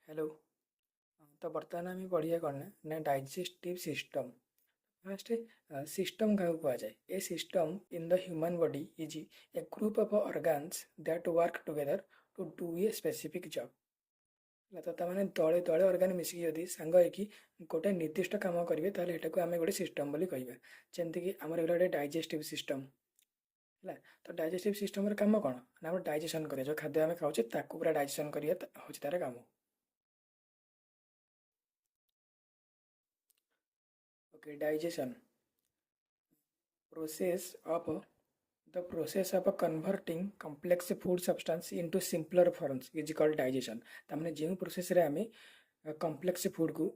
Hello. तो बर्तमान आम पढ़िया कौन ना डाइजेस्टिव सिस्टम। फास्ट सिस्टम क्या कहुए a system in the human body is a group of organs that work together to do a specific job. तो ताने तले तले ऑर्गन मिसिकी जदि सांग होइकी गोटे निर्दिष्ट काम करेंगे ताहले एटाको आमे गोटे सिस्टम बोली कहबा। जेमति कि हमर गोटे डाइजेस्टिव सिस्टम है। तो डाइजेस्टिव सिस्टम काम कौन ना हम डाइजेशन करिया जो खाद्य आम खाऊे ताकू पूरा डाइजेशन करिया होची तार काम। Okay digestion process of the process of converting complex food substance into simpler forms is called digestion। तामने जो प्रोसेस रे आमे कॉम्प्लेक्स फूड को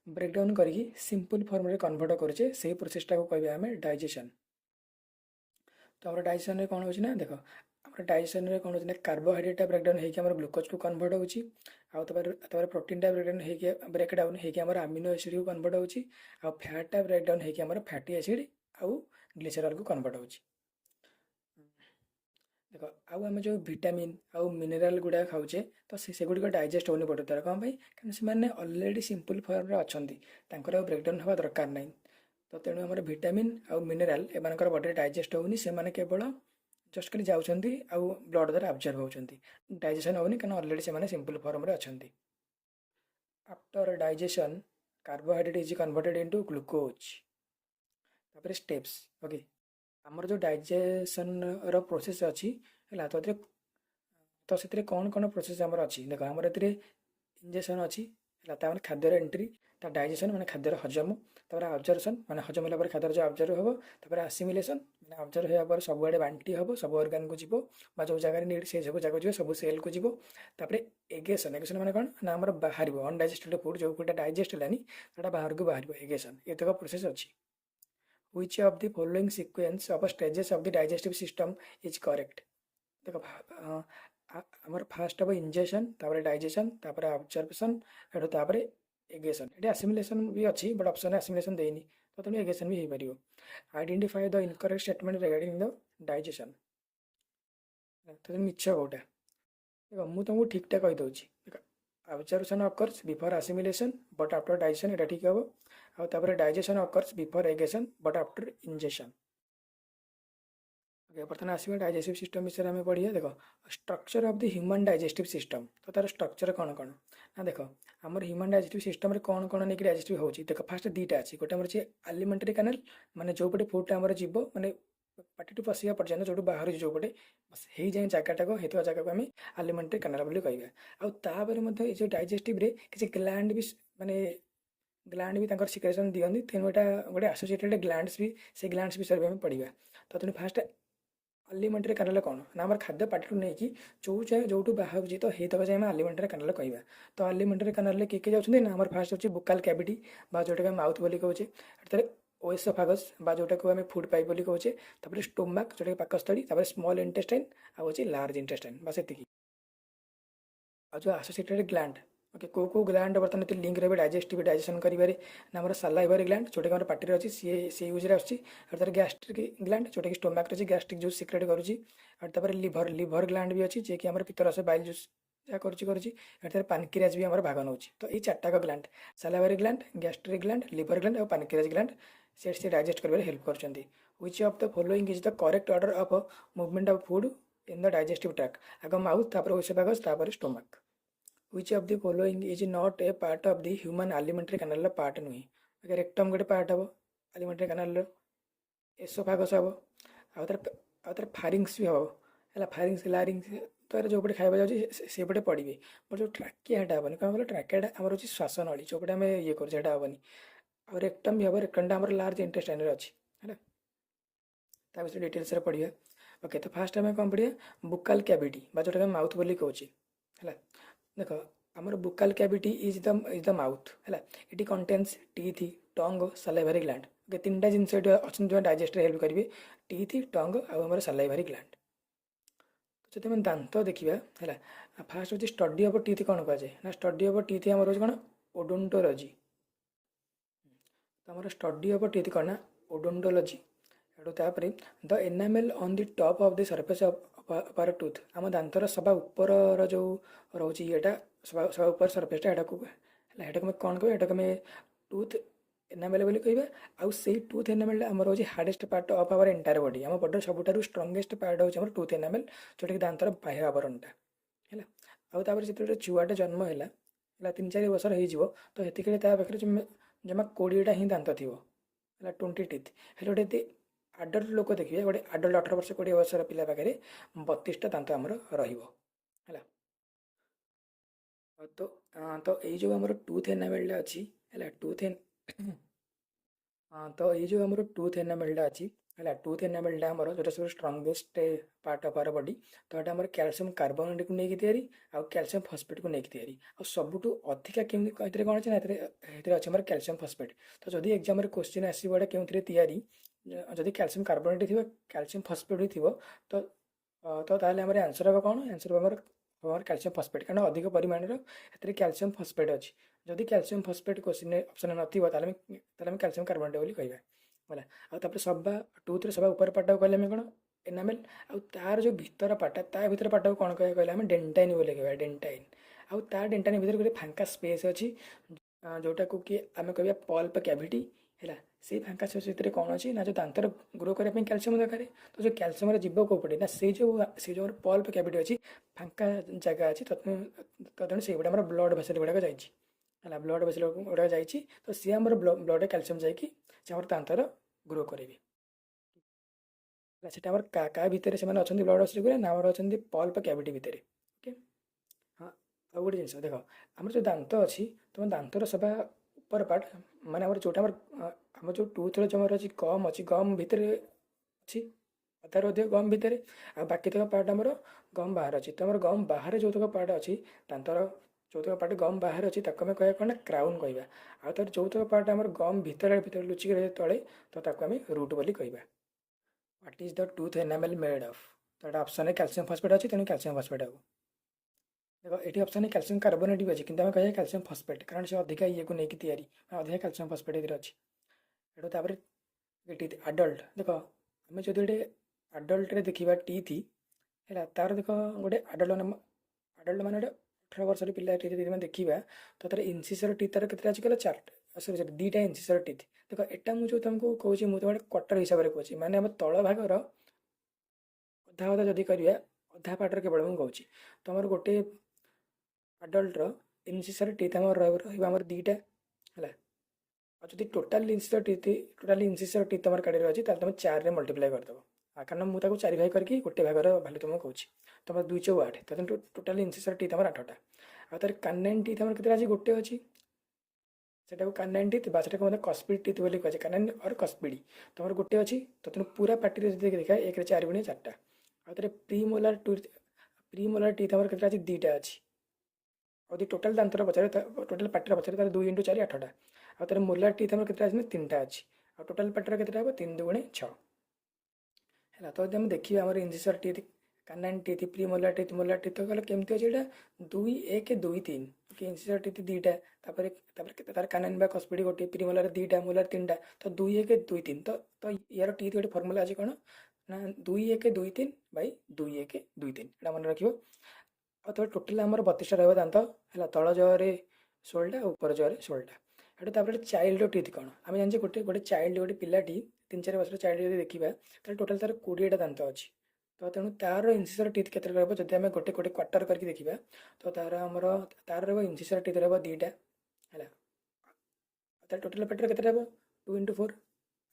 ब्रेक डाउन करके सिंपल फॉर्म रे कन्वर्ट करूचे से प्रोसेसटा को कहबे आमे डाइजेशन। तो हमर डाइजेशन रे कोन होची ना देखो हमर डाइजेशन रे कोन होची ना कार्बोहाइड्रेट ब्रेक डाउन हेकि हमर ग्लूकोज को कन्वर्ट होची आ तपर प्रोटीन टा ब्रेक डाउन हेकि हमर अमीनो एसिड को कन्वर्ट होची आ फैट टा ब्रेक डाउन हेकि हमर फैटी एसिड आ ग्लिसरॉल को कन्वर्ट होची। देखो आम जो भिटामिन आउ मिनेराल गुड़ा खाऊे तो से गुड़िक डाइजेस्ट होनी पड़े तार कौन कहीं से अलरेडी सिंपल फॉर्म अच्छा ब्रेकडाउन हवा दरकार ना। तो तेणु आम भिटामिन आउ मिनेराल एम बॉडी डाइजेस्ट होनी से केवल जस्ट खाली जाऊँच आउ ब्लड द्वारा अब्जर्व होती डाइजेशन होनी कहीं अलरेडी से सिंपल फॉर्म अच्छा। After digestion carbohydrate is converted into glucose. तापर स्टेप्स ओके आमर जो डाइजेशन रो प्रोसेस अच्छी है तो से कौन कौन प्रोसेस आमर अच्छी देख आमर इंजेक्शन अच्छी है खाद्यर एंट्री ता डाइजेशन माने खाद्यर हजम तापर ऑब्जर्वेशन माने हजम होला खाद्यर जो ऑब्जर्व हो तापर एसिमिलेशन माने ऑब्जर्व होगा सब आड़े बांटी हम सब ऑर्गन को जीव जो जगह नीड से सब जगह जीव सब सेल को जीव तापर एगेशन एगेशन माने कौन ना आमर बाहर अनडाइजेस्टेड फूड जो गोटे डाइजेस्ट है बाहर को बाहर एगेशन ये तक प्रोसेस अच्छी। Which of the following sequence of stages of the digestive system is correct? देखो आमर फास्ट हम इंजेक्शन तापर डाइजेशन तापर ऑब्जर्वेशन एठो तापर एगेशन ये एसिमिलेशन भी अच्छी बट ऑप्शन एसिमिलेशन देनी तो तेणु एगेशन भी हो पार। Identify the incorrect statement regarding the digestion तो मिछ कौटा देखो मुझे तुमको ठीक ठाक कहीदे देख observation occurs before assimilation but after digestion ये ठीक हम आउे digestion occurs before egestion but after injection. Okay बर्तमान आसवा डाइजेस्टिव सिस्टम विषय में पढ़िए। देख structure of the human digestive system तो तार स्ट्रक्चर कौन कौन ना देख आमर ह्यूमन डाइजेस्टिव सिस्टम रे कौन कौन नहीं डाइजेस्टिव होची देख फास्ट दीटा अच्छी गोटे आमर एलिमेंटरी कैनाल माने जो पटे फूडटा आमर जीव माने पार्टी टू पशिया पर्यटन जो बाहर जो पटे बस हो जाए जगटा होता जगह को आम एलिमेंटरी कैनाल बोली कहवा आउे जो डाइजेस्टिव रे किसी ग्लैंड भी माने ग्लैंड भी तंकर सिक्रेशन दियंती तेणु यहाँ गोटे एसोसिएटेड ग्लैंड्स भी से ग्लैंड्स विषय में पढ़ा। तो तेणु फास्ट एलिमेंटरी कैनाल कौन ना आम खाद्य पार्टी नहीं जो जो बाहर तो ये तक जाए एलिमेंटरी कैनाल कहवा। तो एलिमेंटरी कैनाल किए जाऊँगी ना आम फास्ट अच्छे बुकाल कैविटी जोटा माउथ बोली कहे ओएसोफागस जोटा को आम फूड पाइप बोली कहे स्टोमाक जोटा पाकस्थली स्मॉल इंटेस्टाइन आउ लार्ज इंटेस्टाइन बस ये जो एसोसिएटेड ग्लैंड ओके को ग्लैंड बर्तमान लिंक रही डाइजेस्टिव डाइजेशन करेंगे ना आम सालाइवरी ग्लैंड जोटा कि पार्टी अच्छी सी यूज आसर गैस्ट्रिक ग्लैंड जोटा कि स्टोमाक अच्छी गैस्ट्रिक जूस सिक्रेट करुँच लिभर लिभर ग्लैंड भी अच्छी जे कि आम पित्तरस बाइल जूस जहाँ कर पानक्रियाज भी आम भाग नौ। तो ये चार्टाक gland salivary gland gastric gland liver gland और पानक्रियाज ग्लैंड से डाइजेस्ट कर हेल्प कर। Which of the following is the correct order of movement of food in the digestive tract आग माउथ तापर ओएसोफेगस तापर stomach. Which of the following is not a part of the human alimentary canal part नुहे okay rectum गोटे part हम alimentary canal एसोफागस हम आउे pharynx भी हम है फारिंग्स लारिंग्स तो जो पटे खाଇବା जाऊँगी से पटे पड़े बट जो ट्राकियाटा हेनी कौन कल ट्राकियाटा आमर अच्छी श्वास नली जो पटे आम ये करनी आ रेक्टम भी हम रेक्टमटा आम लार्ज इंटेस्टाइन अच्छी है विषय डिटेल्स पढ़िया। ओके तो फास्ट आम कौन पढ़िया बुकाल कैविटी जोटा माउथ बोली कहे है देख आमर buccal cavity is the mouth है ये contains teeth tongue salivary gland okay तीन टा जिनस अच्छे जो डाइजेस्ट हेल्प करेंगे टीथ टंग आम सालाइवरी ग्लैंड। तो जब दांत देखा है फास्ट हूँ स्टडी ऑफ टीथ कौन कहुए ना स्टडी ऑफ टीथ आम हूँ कौन ओडोंटोलॉजी। तो आम स्टडी ऑफ टीथ कौन ना ओडोंटोलॉजी एटू the enamel on the top of the surface of पर टूथ आम दांतर सभा ऊपर जो रोचे ये सभा सभा ऊपर सरफेसटा एटा को कौन कह एटा आम टूथ एनामेल बोली कहबा आउ से टूथ एनामेल आमर होची hardest part of our entire body आम बॉडी सबुठारु स्ट्रॉंगेस्ट पार्ट होची आमर टूथ एनामेल जोटा कि दांतर बाह्य आवरणटा है आउ तापर जिते छुआटे जन्म है 3-4 वर्ष हो तो हेतिके ता पाखे जमा 20टा ही दांत थी है 20 टीथ हेल्ले गोटे आडल्ट लोक देखिए गोटे आडल्ट 18 वर्ष 20 वर्ष पिला पाखे 32टा दांत आमर है तो तो ये जो आमर टूथ एनामेल अच्छी है टूथ तो ये जो आमर टूथ एनामेल अच्छी है टूथ एनामेल आमर जो सब strongest part of our body तो यहाँ आमर कैल्शियम कार्बोनेट को लेकिन आउ कैल्शियम फॉस्फेट को लेकिन आ सबुठू अधिका केमी कौन अच्छे ना अच्छे आमर कैल्शियम फॉस्फेट तो जदि एग्जाम क्वेश्चन आसो एटा क्यों तैयारी जदि कैल्शियम कार्बोनेट थी कैल्शियम फॉस्फेट भी थी तो तो ताहले आमर आंसर हम कौन आंसर हम आमर कैल्शियम फॉस्फेट कारण अधिक परिमाण कैल्शियम फॉस्फेट अच्छी जदि कैल्शियम फॉस्फेट क्वेश्चन ऑप्शन नथिबो ताले कैल्शियम कार्बोनेट बोली कहबा होला आ तापर सभा टूथ रे सभा ऊपर पार्ट कहले हम कोन एनामेल आ तार जो भीतर पार्ट ता भीतर पार्ट कोन कहले हम डेंटाइन बोली कहबा डेंटाइन आ ता डेंटाइन भीतर गोटे फांका स्पेस अछि जोटा को कि आम कहबा पल्प कैविटी है से फांका स्पेस भितर कौन अच्छी ना जो दांतर ग्रो करने कैल्शियम दरकार तो जो कैल्शियम जीव को पड़े ना से जो पल्प कैविटी अच्छी फांका जगह अच्छी तेणु से गुड़ा ब्लड भेसल गुड़ाक जाइए ब्लड भेसल गुड़ाक जाइए तो सी आम ब्लड कैल्शियम जाकि दांतर ग्रो करेंगे सेटा क्या भितर से अच्छा ब्लड भेसल गुड़ा ना अच्छा पल्प कैविटी भितर ओके हाँ आ गोटे जिन देख आम जो दांत अच्छी तुम दांतर सभा ऊपर पार्ट माने जोटा आम जो टूथ जमार अच्छी गम भितर अच्छी अधार अधिक गम भितर आ बाकी तक पार्ट आमर गम बाहर अच्छी तो आम गम बाहर जो तक पार्ट अच्छी दांतर जो तक पार्ट गम बाहर अच्छी ताको आम कह कौन क्राउन कहवा आ तार जो तक पार्ट आमर गम भितर भितर लुचिक रहे तले तो ताको आम रूट बोली कहवा what is the tooth enamel made of तो ऑप्शन है कैल्शियम फॉस्फेट अच्छी तेणु कैल्शियम फॉस्फेट आगो देखो ये ऑप्शन है कैल्शियम कार्बोनेट भी अच्छी किंतु आम कह कैल्शियम फॉस्फेट कारण से अधिका ये को लेकिन तैयारी अधिका कैल्शियम फॉस्फेट ये अच्छी एटू तापर टीथ आडल्ट देख आम जो गोटे आडल्ट देखा टीथ है तार देख गोटे आडल्ट मान 18 वर्ष पिला देखा तो तार इनसिसर टीथ तार के आज कल 4 सरी 2टा इनसिसर टीथ देख एटा मुझे तुमको कौच मुझे कटर हिसाब से कौच माने आम तल भागर अधा अधा जदि करवा अधा पार्टर केवल मुझे कौच तो आम गोटे आडल्टर इनसिसर टीथ आम 2टा है और जो टोटाल इनसिसर टीथ तुम काढ़ अच्छी तुम 4 मल्टीप्लाई करदेव कारण मुझे 4 भाग करके गोटे भागर भाल्यू तुमको कौच तुम 2 × 8 तो टोटाल इनसिसर टीथ आम 8टा आ तार कानाइन टीथ आम के आज गोटे अच्छी सेटा कानाइन टीथ बाटा को कस्पिड टीथ बोली कहे कानाइन और कस्पिडी तुम गोटे अच्छी तो तुम पूरा पार्टी देखा 1 रे 4 × 4टा आ प्रीमोलार टीथ आम के आज 2टा अच्छी और टोटाल दांतर पचारे टोटाल पार्टर पचारे तार 2 × 4 8टा आ तार मोलार टीथ आम के 3टा अच्छी आ टोटाल पार्टर के 3 × 2 = 6 है तो आम देखिए आम incisor teeth canine teeth premolar teeth molar teeth कहले केमती अच्छे यहाँ 2 1 2 3 इनसिसर टीथ 2टा तार कानाइन बा कस्पिडी गोटे प्रीमोलार 2टा मोलार 3टा तो 2 1 2 3 तो यार टीथ गोटे फर्मुला आज कौन ना 2 1 2 3 / 2 1 2 3 एटा मन रखियो आ तो टोटाल आमर 32टा रहा दांत है तल जगह 16टा ऊपर जगह 16टा हेटू तापर चाइल्ड टीथ कौन आम जाने गोटे गोटे चाइल्ड गोटे पिलाटी 3-4 वर्ष चाइल्ड जब देखा तो टोटाल तार 20टा दांत अच्छी तो तेणु तार इनसिसर टीथ के जब आम गोटे गोटे क्वार्टर करके देखा तो तार आमर तार इनसिसर टीथ 2टा है तार टोटाल पेटर के 2 × 4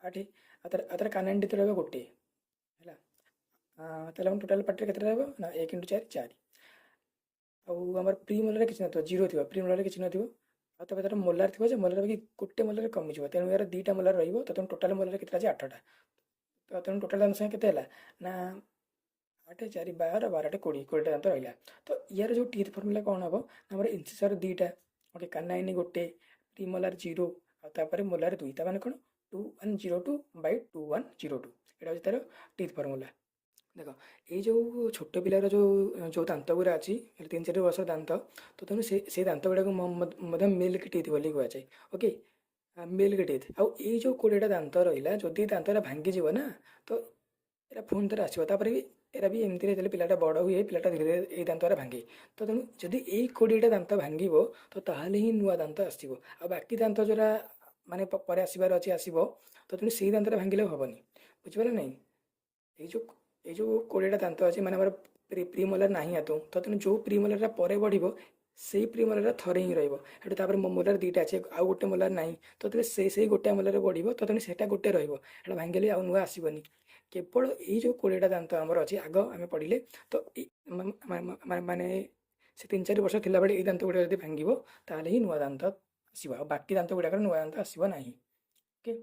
8 तार कानाइन टीथ गोटे है ताल टोटाल पेटर के ना 1 × 4 4 आमर प्रीमोलार किसी ना 0 थी प्रीमोलार किसी ना तब तार मोलार थी मोलार बाकी गोटे मोलार कमिज तेणु यार 2टा मोलार रो टोटाल मोलार के 8टा तो तेणु टोटाल दांत संख्या केते ना 8 4 12 12 20 20टा दांत रहा तो यार जो टीथ फर्मुला कौन हम आम इनसिसर 2टा गोटे कानाइन गोटे प्रीमोलार 0 आपर मोलार 2 ता कौन 2102 / 2102 यहाँ तार टीथ फर्मुला देख ये जो छोट पिलार जो दांत गुड़ा अच्छी 3-4 वर्ष दांत तो तेणु से दांत गुड़ा मिल्क टीथ बोली कहुए ओके मिल्क टीथ आउ जो 20टा दांत रहा जदि दांतरा भांगी ना तो यहाँ पुणी थे आसपर भी एरा भी एमती जेते पिलाटा बड़ हुए पिलाटा धीरे धीरे ये दांत भांगे तो तेणु जदि यही 20टा दांत भांगिब तो ताहले ही नुआ दांत आसो आ बाकी दांत जोरा माने पर आसबार अच्छे आसो तो तेणु से दांत भांगिले हेनी बुझिपारे ना ये जो 20टा दांत अच्छे मैंने प्रीमोलर ना आदौ तो तेणु जो प्रीमोलर पर बढ़ से प्रीमोलर थरे ही रही मोलार 2टा अच्छे आउ गोटे मोलार ना तो से गोटे मोलार बढ़ तो तेणु से गोटे रहा भांगिले आउ नुआ आसबनी केवल ये जो 20टा दांत आमर अच्छे आग आम पढ़ले तो माने से 3-4 वर्ष थिला बेले ये दांत गुड़ा जब भांग ताल ही नुआ दांत आसो बाकी दांत गुड़ाक नुआ दांत आसो ना ओके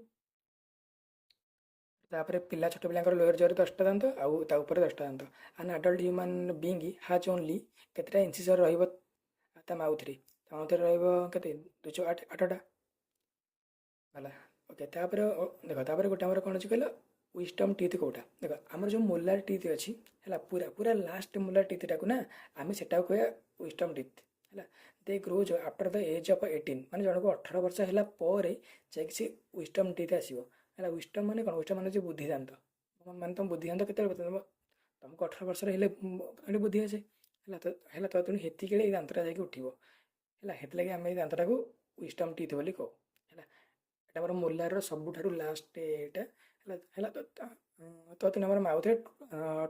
तापर पिला छोट पिलांकर लोअर जर 10टा दांत आउ ता ऊपर 10टा दांत an adult human being has only केतेटा इंसिसर रहिबो ता माउथ रे रहिबो केते 208टा गला ओके तापर देखो तापर गोटे हमर कोन अछि कहलो विस्टम टीथ कोटा देखो हमर जो मोलार टीथ अछि हला पूरा पूरा लास्ट मोलार टीथ टाकू ना आमे सेटा कहया विस्टम टीथ हला they grows after the age of 18 माने जणको 18 वर्ष हला परे जाके से विस्टम टीथ आसीबो हला विस्टम माने कोन विस्टम माने जो बुद्धि दांत माने तुम बुद्धि दांत केते तुमको 18 वर्ष हेले बुद्धि आसे हला तो तुम हेती केले ए दांतटा जाके उठिबो हला हेत लगे आमे दांतटा को विस्टम टीथ बोली को हला एटा हमर मोलार रो सबुठारु लास्ट एटा हला तो तेन हमर माउथ रे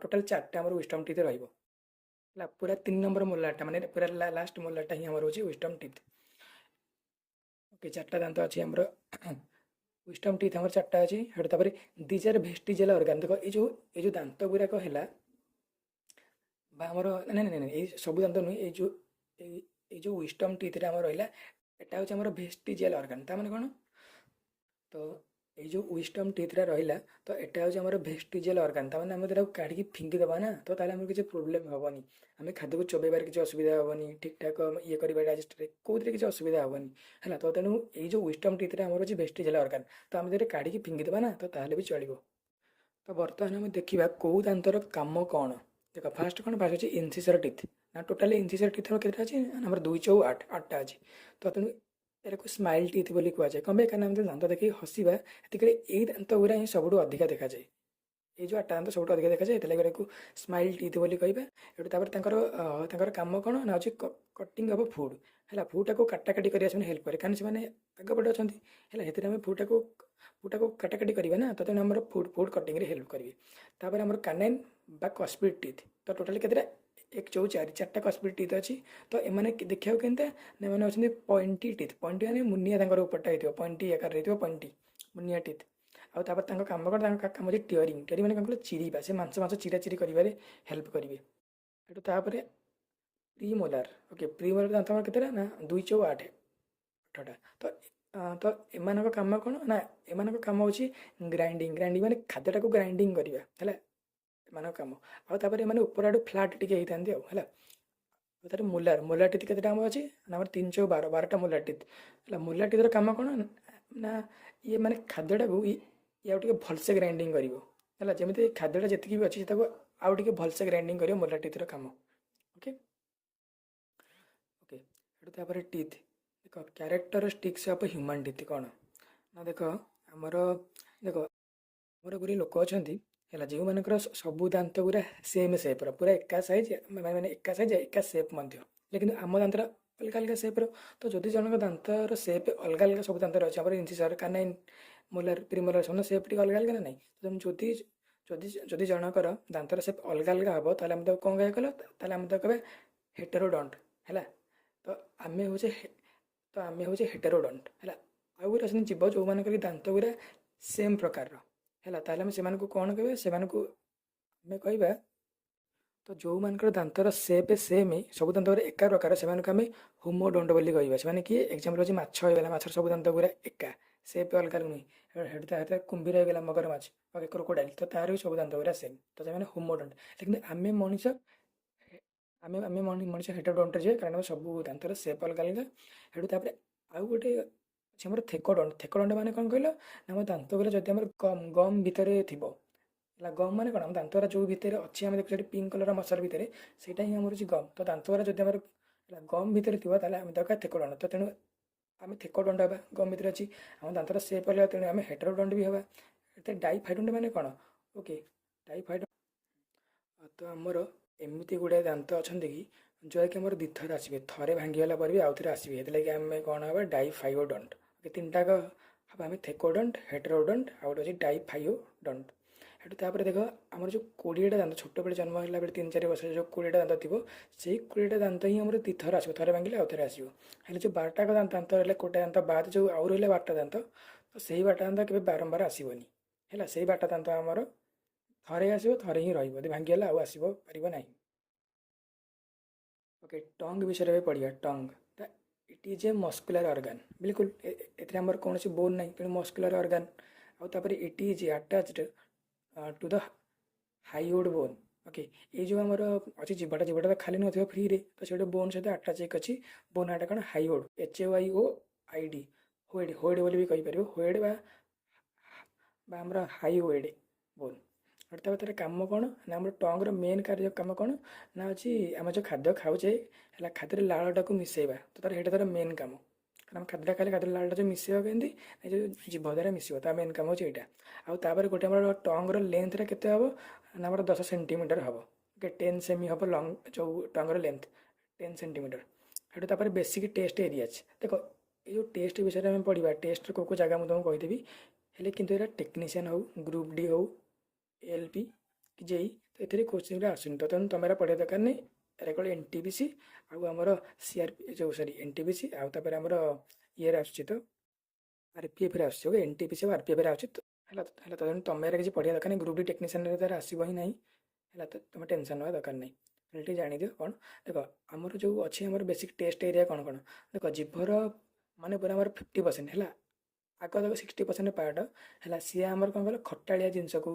टोटल 4टा हमर विस्टम टीथ रहिबो हला पूरा 3 नंबर मोलारटा माने पूरा लास्ट मोलारटा ही हमर होची विस्टम टीथ ओके 4टा दांत अछि हमर विस्टम टीथ हमर 4टा अछि हेड तापर दीज आर वेस्टिजियल ऑर्गन देखो ए जो दांत गुरा को हैला बा हमर नै नै नै ए सब दांत नुई ए जो विस्टम टीथ रे हमर रहिला एटा होची हमर वेस्टिजियल ऑर्गन ता माने कोन तो ये जो विस्टम टीथ रहा तो यहाँ हूँ आम वेस्टिजियल ऑर्गन ताने आम तो काढ़ी फिंगी देवा ना तो ताले आम किसी प्रोब्लेम हेनी आम खाद्य को चोबेबार किसी असुविधा हेनी ठीक ठाक ये कर डाइजेस्ट कौन किसी असुविधा हेनी है तो तेणु ये जो विस्टम टीथ आम अच्छे वेस्टिजियल ऑर्गन तो आम जो काढ़ी फिंगी देवा ना तो ताले भी चलो तो बर्तमान आम देखा कौ दांतर कम कौन देख फास्ट कौन फास्ट अच्छे इनसिसर टीथ ना टोटाली इनसिसर टीथ के अच्छे आम 2-4 8टा अच्छे तो तेणु यार को स्माइल टीथ बोली कहुए कम कारण आम दांत देखिए हसवा ये दांत गुरा ही सब अधिका देखा जाए ये जो 8टा दांत सब अधिक देखा जाए ये को स्माइल टीथ बोली कहबा एटापर कम कौन ना अच्छे कटिंग अफ फुड है फुडा को काटाकाटी करने हेल्प करे कारण से आगपटे अच्छा है फुडा को काटाकाटी करवा ना तो तेनाली फुड कटिंग हेल्प करेंगे तापर आम कानाइन बा कस्पिड टीथ तो टोटाली केतटा 1-4 कस्पिड टीथ अच्छी तो एमाने देखा केनता मैंने अच्छे पॉइंटी टीथ पॉइंटी माने मुनिया उपरटा हो पॉइंटी आकार रही पॉइंटी मुनिया टीथ आउे कम कौन कम अच्छे टियरिंग टियरिंग मैंने कौन चिरीबा से मांस चिरा चिरी कर हेल्प करेंगे तापर प्रीमोलार ओके प्रीमोलार दांत हमारे केतेटा ना 2-4 8टा तो एमान कम कौन ना एमान कम हो ग्राइंडिंग ग्राइंडिंग माने खाद्यटा को ग्राइंडिंग करवा है एमान कम आउे ऊपर आड़ फ्लाट टी है तार मोलार मोलार टीथ के अच्छे ना 3-4 मोलार टीथ है मोलार टीथर कम कौन ना ये माने खाद्यटा को या भलसे ग्राइंडिंग कर जमी खाद्यटा जी भी अच्छी आउ टे भलसे ग्राइंडिंग कर मोलार टीथर कम ओके ओके तापर टीथ देख क्यारेक्टरिस्टिक्स ऑफ ह्यूमन टीथ कौन ना देख आमर देख आमर गुरी लोक अच्छा है जो मानकर सबू दांत गुरा सेम सेप्र पूरा एका साइज मैंने एका साइज एका सेप लेकिन आम दांतर अलग अलग सेप्र तो जदि जनक दांतर सेप अलग अलग सब दांतर अच्छे आम इनसिसर कानाइन मोलार प्रीमोलार सब सेप टी अलग अलग ना नहीं तो जदि जदि जनकर दांतर सेप अलग अलग हम ताले आम कौन कह कल आम कहे हेटेरोडंट है तो आम हूँ हेटेरोडंट है आउ गुरा जीव जो मान दांत गुरा सेम प्रकार है ताले से कौन कहे से आम कह तो जो मानकर दांतर सेप सेम सब दांत गुरा एका प्रकार से आम होमोडोंट बोली कहवा से किए एक्जाम्पल अच्छे माछ होगा माछर सब दांत गुरा एका सेप अलग नुहे हेड कुंभीर होगा मगर माछ क्रोकोडाइल तो तार भी सब दांत गुरा सेम तो से होमोडोंट लेकिन आम मनीष आम मनीष हेटेरोडंट जे कारण सब दांतर सेप अलग अलग हेड आउ गोटे अच्छे आम थेकोडंट माने कौन कहल ना दांत गुरा जब गम गम भितर थी गम माने कौन दांतरा जो भितर अच्छे आम देखो पिंक कलर मसर भितर से आम गम तो दांत गुरा जब गम भितर थी आम दरकार थेकोडंट तो तेणु आम थेकोडंट हाँ गम भितर अच्छी आम दांतर सेप अलग तेणु आम हेटेरोडंट भी हाँ डाइफाइडंट माने कौन ओके डाइफाइड ତ ଆମର ଏମିତି ଗୁଡ଼ାଏ ଦାନ୍ତ ଅଛନ୍ତି କି ଯେଉଁଟାକି ଆମର ଦୁଇଥର ଆସିବେ, ଥରେ ଭାଙ୍ଗିଗଲା ପରେ ବି ଆଉ ଥରେ ଆସିବେ। ସେଥିଲାଗି ଆମେ କ'ଣ ହେବା ଡାଇଫାଇଓଡଣ୍ଟ। ତିନିଟାକ ହେବା ଆମେ ଥେକୋଡଣ୍ଟ, ହେଟେରୋଡଣ୍ଟ, ଆଉ ଗୋଟେ ଅଛି ଡାଇଫାଇଓଡଣ୍ଟ। ସେଠୁ ତାପରେ ଦେଖ ଆମର ଯେଉଁ 20ଟା ଦାନ୍ତ, ଛୋଟବେଳେ ଜନ୍ମ ହେଲା ବେଳେ 3-4 ବର୍ଷରେ ଯେଉଁ 20ଟା ଦାନ୍ତ ଥିବ, ସେଇ 20ଟା ଦାନ୍ତ ହିଁ ଆମର ଦୁଇଥର ଆସିବ, ଥରେ ଭାଙ୍ଗିଲେ ଆଉ ଥରେ ଆସିବ। ହେଲେ ଯେଉଁ 12ଟା ଦାନ୍ତ ରହିଲା, ଗୋଟେ ଦାନ୍ତ ବାଦ ଯେଉଁ ଆଉ ରହିଲା 12ଟା ଦାନ୍ତ, ତ ସେଇ 12ଟା ଦାନ୍ତ କେବେ ବାରମ୍ବାର ଆସିବନି। ହେଲା, ସେଇ 12ଟା ଦାନ୍ତ ଆମର ଥରେ ଆସିବ, ଥରେ ହିଁ ରହିବ, ଯଦି ଭାଙ୍ଗିଗଲା ଆଉ ଆସିବ ପାରିବ ନାହିଁ। ओके, टंग विषय में पढ़िया। टंग it is a muscular organ, बिल्कुल एथिरे हमर कौन बोन नहीं, तेणु मस्कुलर ऑर्गन। आउ तापर it is attached to the hyoid bone. Okay, ये जो आमर अच्छी जीवटा जीवटा खाली न फ्री रे, तो से बोन सहित आटाच एक अच्छी। बोन आटा कौन हाइओड, HAYOID, होएड, होएड बोली भी कहीपर, होएड बा हाइओड बोन। और तार कम कौन ना, आम टंगर मेन कार्य कम कौन ना अच्छी, आम जो खाद्य खाऊे है खाद्य लाड़टा को मिसेबा, तो तार तार मेन कम। कारण खाद्य खाली खाद्य लाड़टा जो मिसेबा केमती जो जीभ द्वारा मिसब, ता मेन कम होता है। आउे गोटे आम टंगर लेंथटा के ना आम 10 सेंटीमीटर हम। ओके, 10 सेमी हम लंग जो टंगर लेंथ 10 सेंटीमीटर। हेटू बेसिक टेस्ट एरिया देख, ये टेस्ट विषय में पढ़ा, टेस्ट को जगह मुझे तुमको कहीदेवी। हेले किंतु ये टेक्नीशियन हो, ग्रुप डी हो, एलपी कि जेई, तो ये कोचिंग आसुनि, तो तेणु तुम पढ़ा दरकार नहीं। एरा कल एनटीपीसी आमर सीआरपी जो सॉरी एनटीपीसी आउे आमर ये आसूँ, तो आरपीएफ आसूँ, एनटीपीसी और आरपीएफ आसूँ। तो तेणु तुम किसी पढ़ा दरकार नहीं, ग्रुप डी टेक्नीशियन तार आसब ही नहीं है, तो तुम टेंशन ना दरकार नहीं। खाली जान दियो कौन देख, आमर जो अच्छी आमर बेसिक टेस्ट एरिया कौन कौन देख, जीभर माने पूरा आमर 50% है, आग तक 60% पार्ट है, सी आमर कौन कल खटाड़िया जिनस को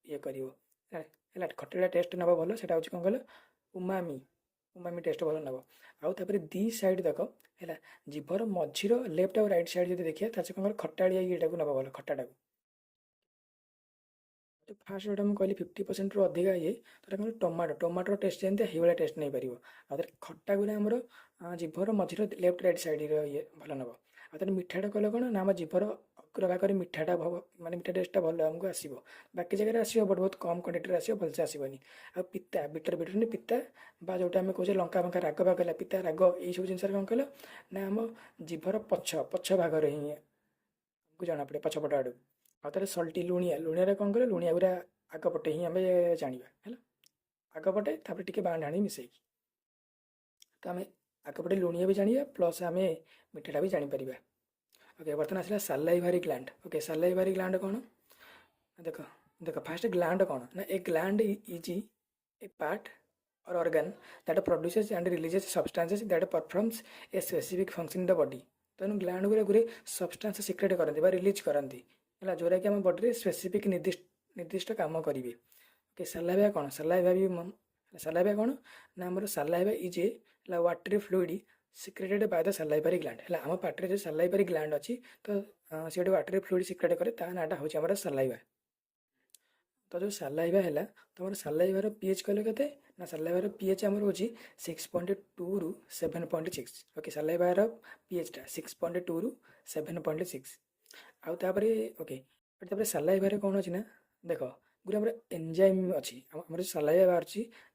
ये कर खटाड़िया टेस्ट नब भल, से कौन कल उमामी, उमामी टेस्ट भल नब। आउे दी साइड तक है, जीभर मझीर लेफ्ट और राइट साइड जो देखिए, कौन कल खटाड़िया ये नब भल, खटाटा को। तो फास्ट जो मुझे कहली 50% रू अधिका ये, तो कौन टमाटो, टमाटो टेस्ट जमी ये टेस्ट नहीं पार। आगे खट्टा गुला आमर जीभर मझीर लेफ्ट राइट साइड ये भल नब। आगे मिठाटा कले कौन ना, आम जीभर अग्रभाग मिठाटा माने मिठा टेस्टा भल आमको आसो। बाकी जगह आसो, बट बहुत कम क्वांटिटी आसो, भलसे आसबनी। आ पिता बिटर बिटर पिता बा जोटा आम कहे लंका फंका राग भाग है, पिता राग यही सब जिनस कौन कल ना, आम जीभर पछ पछ भाग हिं आमको जना पड़े, पछपट आड़। आउ सल्टी लुणिया, लुणिया कौन करें, लुणिया गुरा आगपटे ही आम जाना है, आगपटे तापर टे बाण ढाणी मिसेक, तो आम आगपटे लुणिया भी जाना, प्लस आम मिठाटा भी जापर। ओके, बर्तमान आसला salivary gland. Okay, salivary gland कौन देख, देख फास्ट ग्लैंड कौन ना, a gland is a part or organ that produces and releases substances that performs a specific function in the body। तेणु ग्लैंड गुरा गुरे सब्सटेंस सिक्रेट करती रिलीज करती है, जोरा कि आम बॉडी स्पेसिफिक निर्दिष्ट काम करेंगे। ओके, सालाइवा कौन, सालाइवा कौन ना, आमर saliva is a watery fluid secreted by the salivary gland है। आम पार्टी जो सालाइभारी ग्लैंड अच्छी, तो सी गोटे वाटरी फ्लूइड सिक्रेट करे, ता नाटा हूँ आम सालाइवा। तो जो सालाइवा है, तुम सालाइवार पीएच कहले के ना, सालाइवार पीएच आमर हो 6.2 रू 7.6। ओके, सालाइवार पीएचटा 6.2 रू 7.6। आउ तापर ओके, तापर सालाइवार कौन अच्छी ना, देख गुरे आम एंजाइम अच्छी, आम सालाइवा बाहर,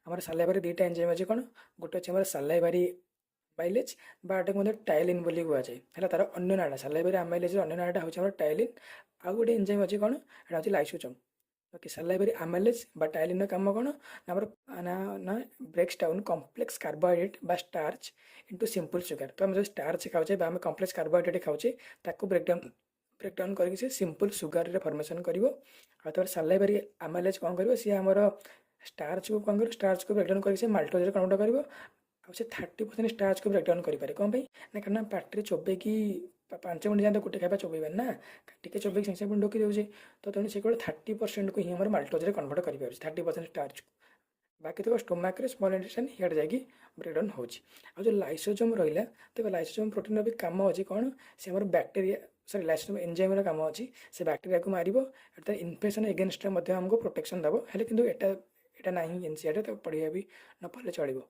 आम सालाइवार 2टा एंजाइम अच्छी। कौन गोटे अच्छे आम सालाइवारी माइलेज बाटे मध्य टाइलिन बोली कहुए है, तार अन्य नाटा सालाइवारी आमाइलेज अन्य नाटा हूँ टाइलिन। आउ गोटे एंजाइम अच्छी कौन, ये लाइसोसोम। ओके, सालाइवारी आमाइलेज बा टाइलिन काम कौन ना ब्रेक्स डाउन कम्प्लेक्स कार्बोहाइड्रेट बा स्टार्च इनटू सिंपल सुगर। तो आम जो स्टार्च खाऊे आम कम्प्लेक्स कार्बोहाइड्रेट खाऊे, ताको ब्रेकडाउन करके सिंपल सुगर फर्मेसन कर। सालाइवारी आमाइलेज कौन कर, सी आमर स्टार्च को कौन कर, स्टार्च को ब्रेकडाउन करके माल्टोज कन्वर्ट कर। से 30% स्टार्च को ब्रेकडाउन करें, कौन ना कारण पार्टी चोबेकी 5 मिनट जाए तो गोटे खाଇବା चोबेबार ना, टे चोबेक सागे सागे ढोकी दे, तो तेणु से केवल 30% को ही आम माल्टोज कन्वर्ट कर 30% स्टार्च को। बाकी तो स्टोमाक स्मॉल इंटेस्टाइन हियाड़े जाकि ब्रेकडाउन हो। जो लाइसोसोम रहा, तो लाइसोसोम प्रोटीन भी कम अच्छी कौन, से आम बैक्टेरिया सॉरी लाइसोसोम एंजाइम कम अच्छी, से बैक्टेरिया को मार इनफेक्शन एगेन्स्ट आमको प्रोटेक्शन देव। है कि यहाँ ना एनसीईआरटी, तो पढ़ा भी न पढ़ले चलो।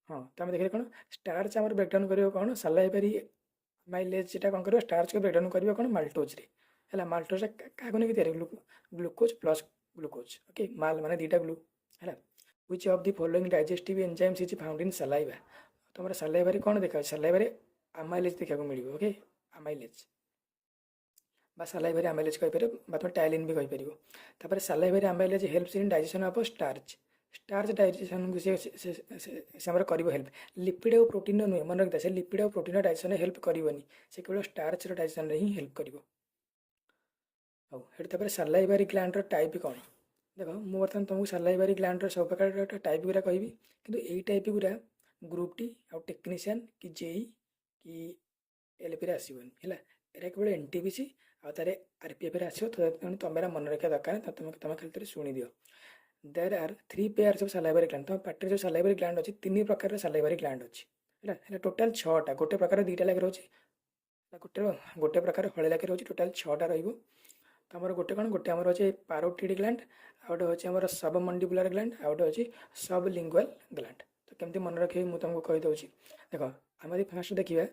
हाँ, तो आम देखिए कौन स्टार्च आम ब्रेकडाउन कर कौन, सालाइवारी माइलेज कौन कर, स्टार्च को ब्रेकडाउन कर कौन माल्टोज है। माल्टोज क्या नहीं तैयारी, ग्लूकोज प्लस ग्लूकोज। ओके, माल माने 2टा ग्लू है। which of the following digestive enzymes is found in saliva? तुम सलाइवा कौन देखा सलाइवा आमाइलेज देखा मिले ओके आमाइलेज सलाइवा आमाइलेज कहीपर तुम टाइलिन भी कहीपर saliva amylase helps in digestion of starch starch digestion को से कर हेल्प लिपिड और प्रोटीन नुहे मन रखता से लिपिड और प्रोटीन डाइजेशन हेल्प करनी से केवल स्टार्च डाइजेशन ही हेल्प कर सलाइवारी ग्लैंड टाइप कौन देख मुझे बर्तमान तुमको सलाइवारी ग्लैंड सब प्रकार टाइप गुरा कहि कि यही टाइप गुरा ग्रुप टी आउ टेक्नीशियन कि जेई कि एलपी आसबन है एटा केवल एनटीपीसी आर आरपीएफ आसो तुम मेरा मन रखा दरकार तुम तुम खाली शुणी दियो there are 3 pairs of salivary gland तुम पार्टी जो सलाइवरी ग्लैंड अच्छी 3 प्रकार सलाइवरी ग्लैंड अच्छी है टोटाल 6टा गोटे प्रकार 2टा लगे रोचे गोटे गोटे प्रकार हले लगे रोचे टोटाल 6टा तो आमर गोटे कौन गोटे आमर अच्छे पारोटिड ग्लैंड आउटे हूँ आम सब मंडिबुलर ग्लैंड आउटे अच्छी सब लिंगुअल ग्लैंड तो केमती मन रखे मुझे तुमको कहीदे देख आम फास्ट देखा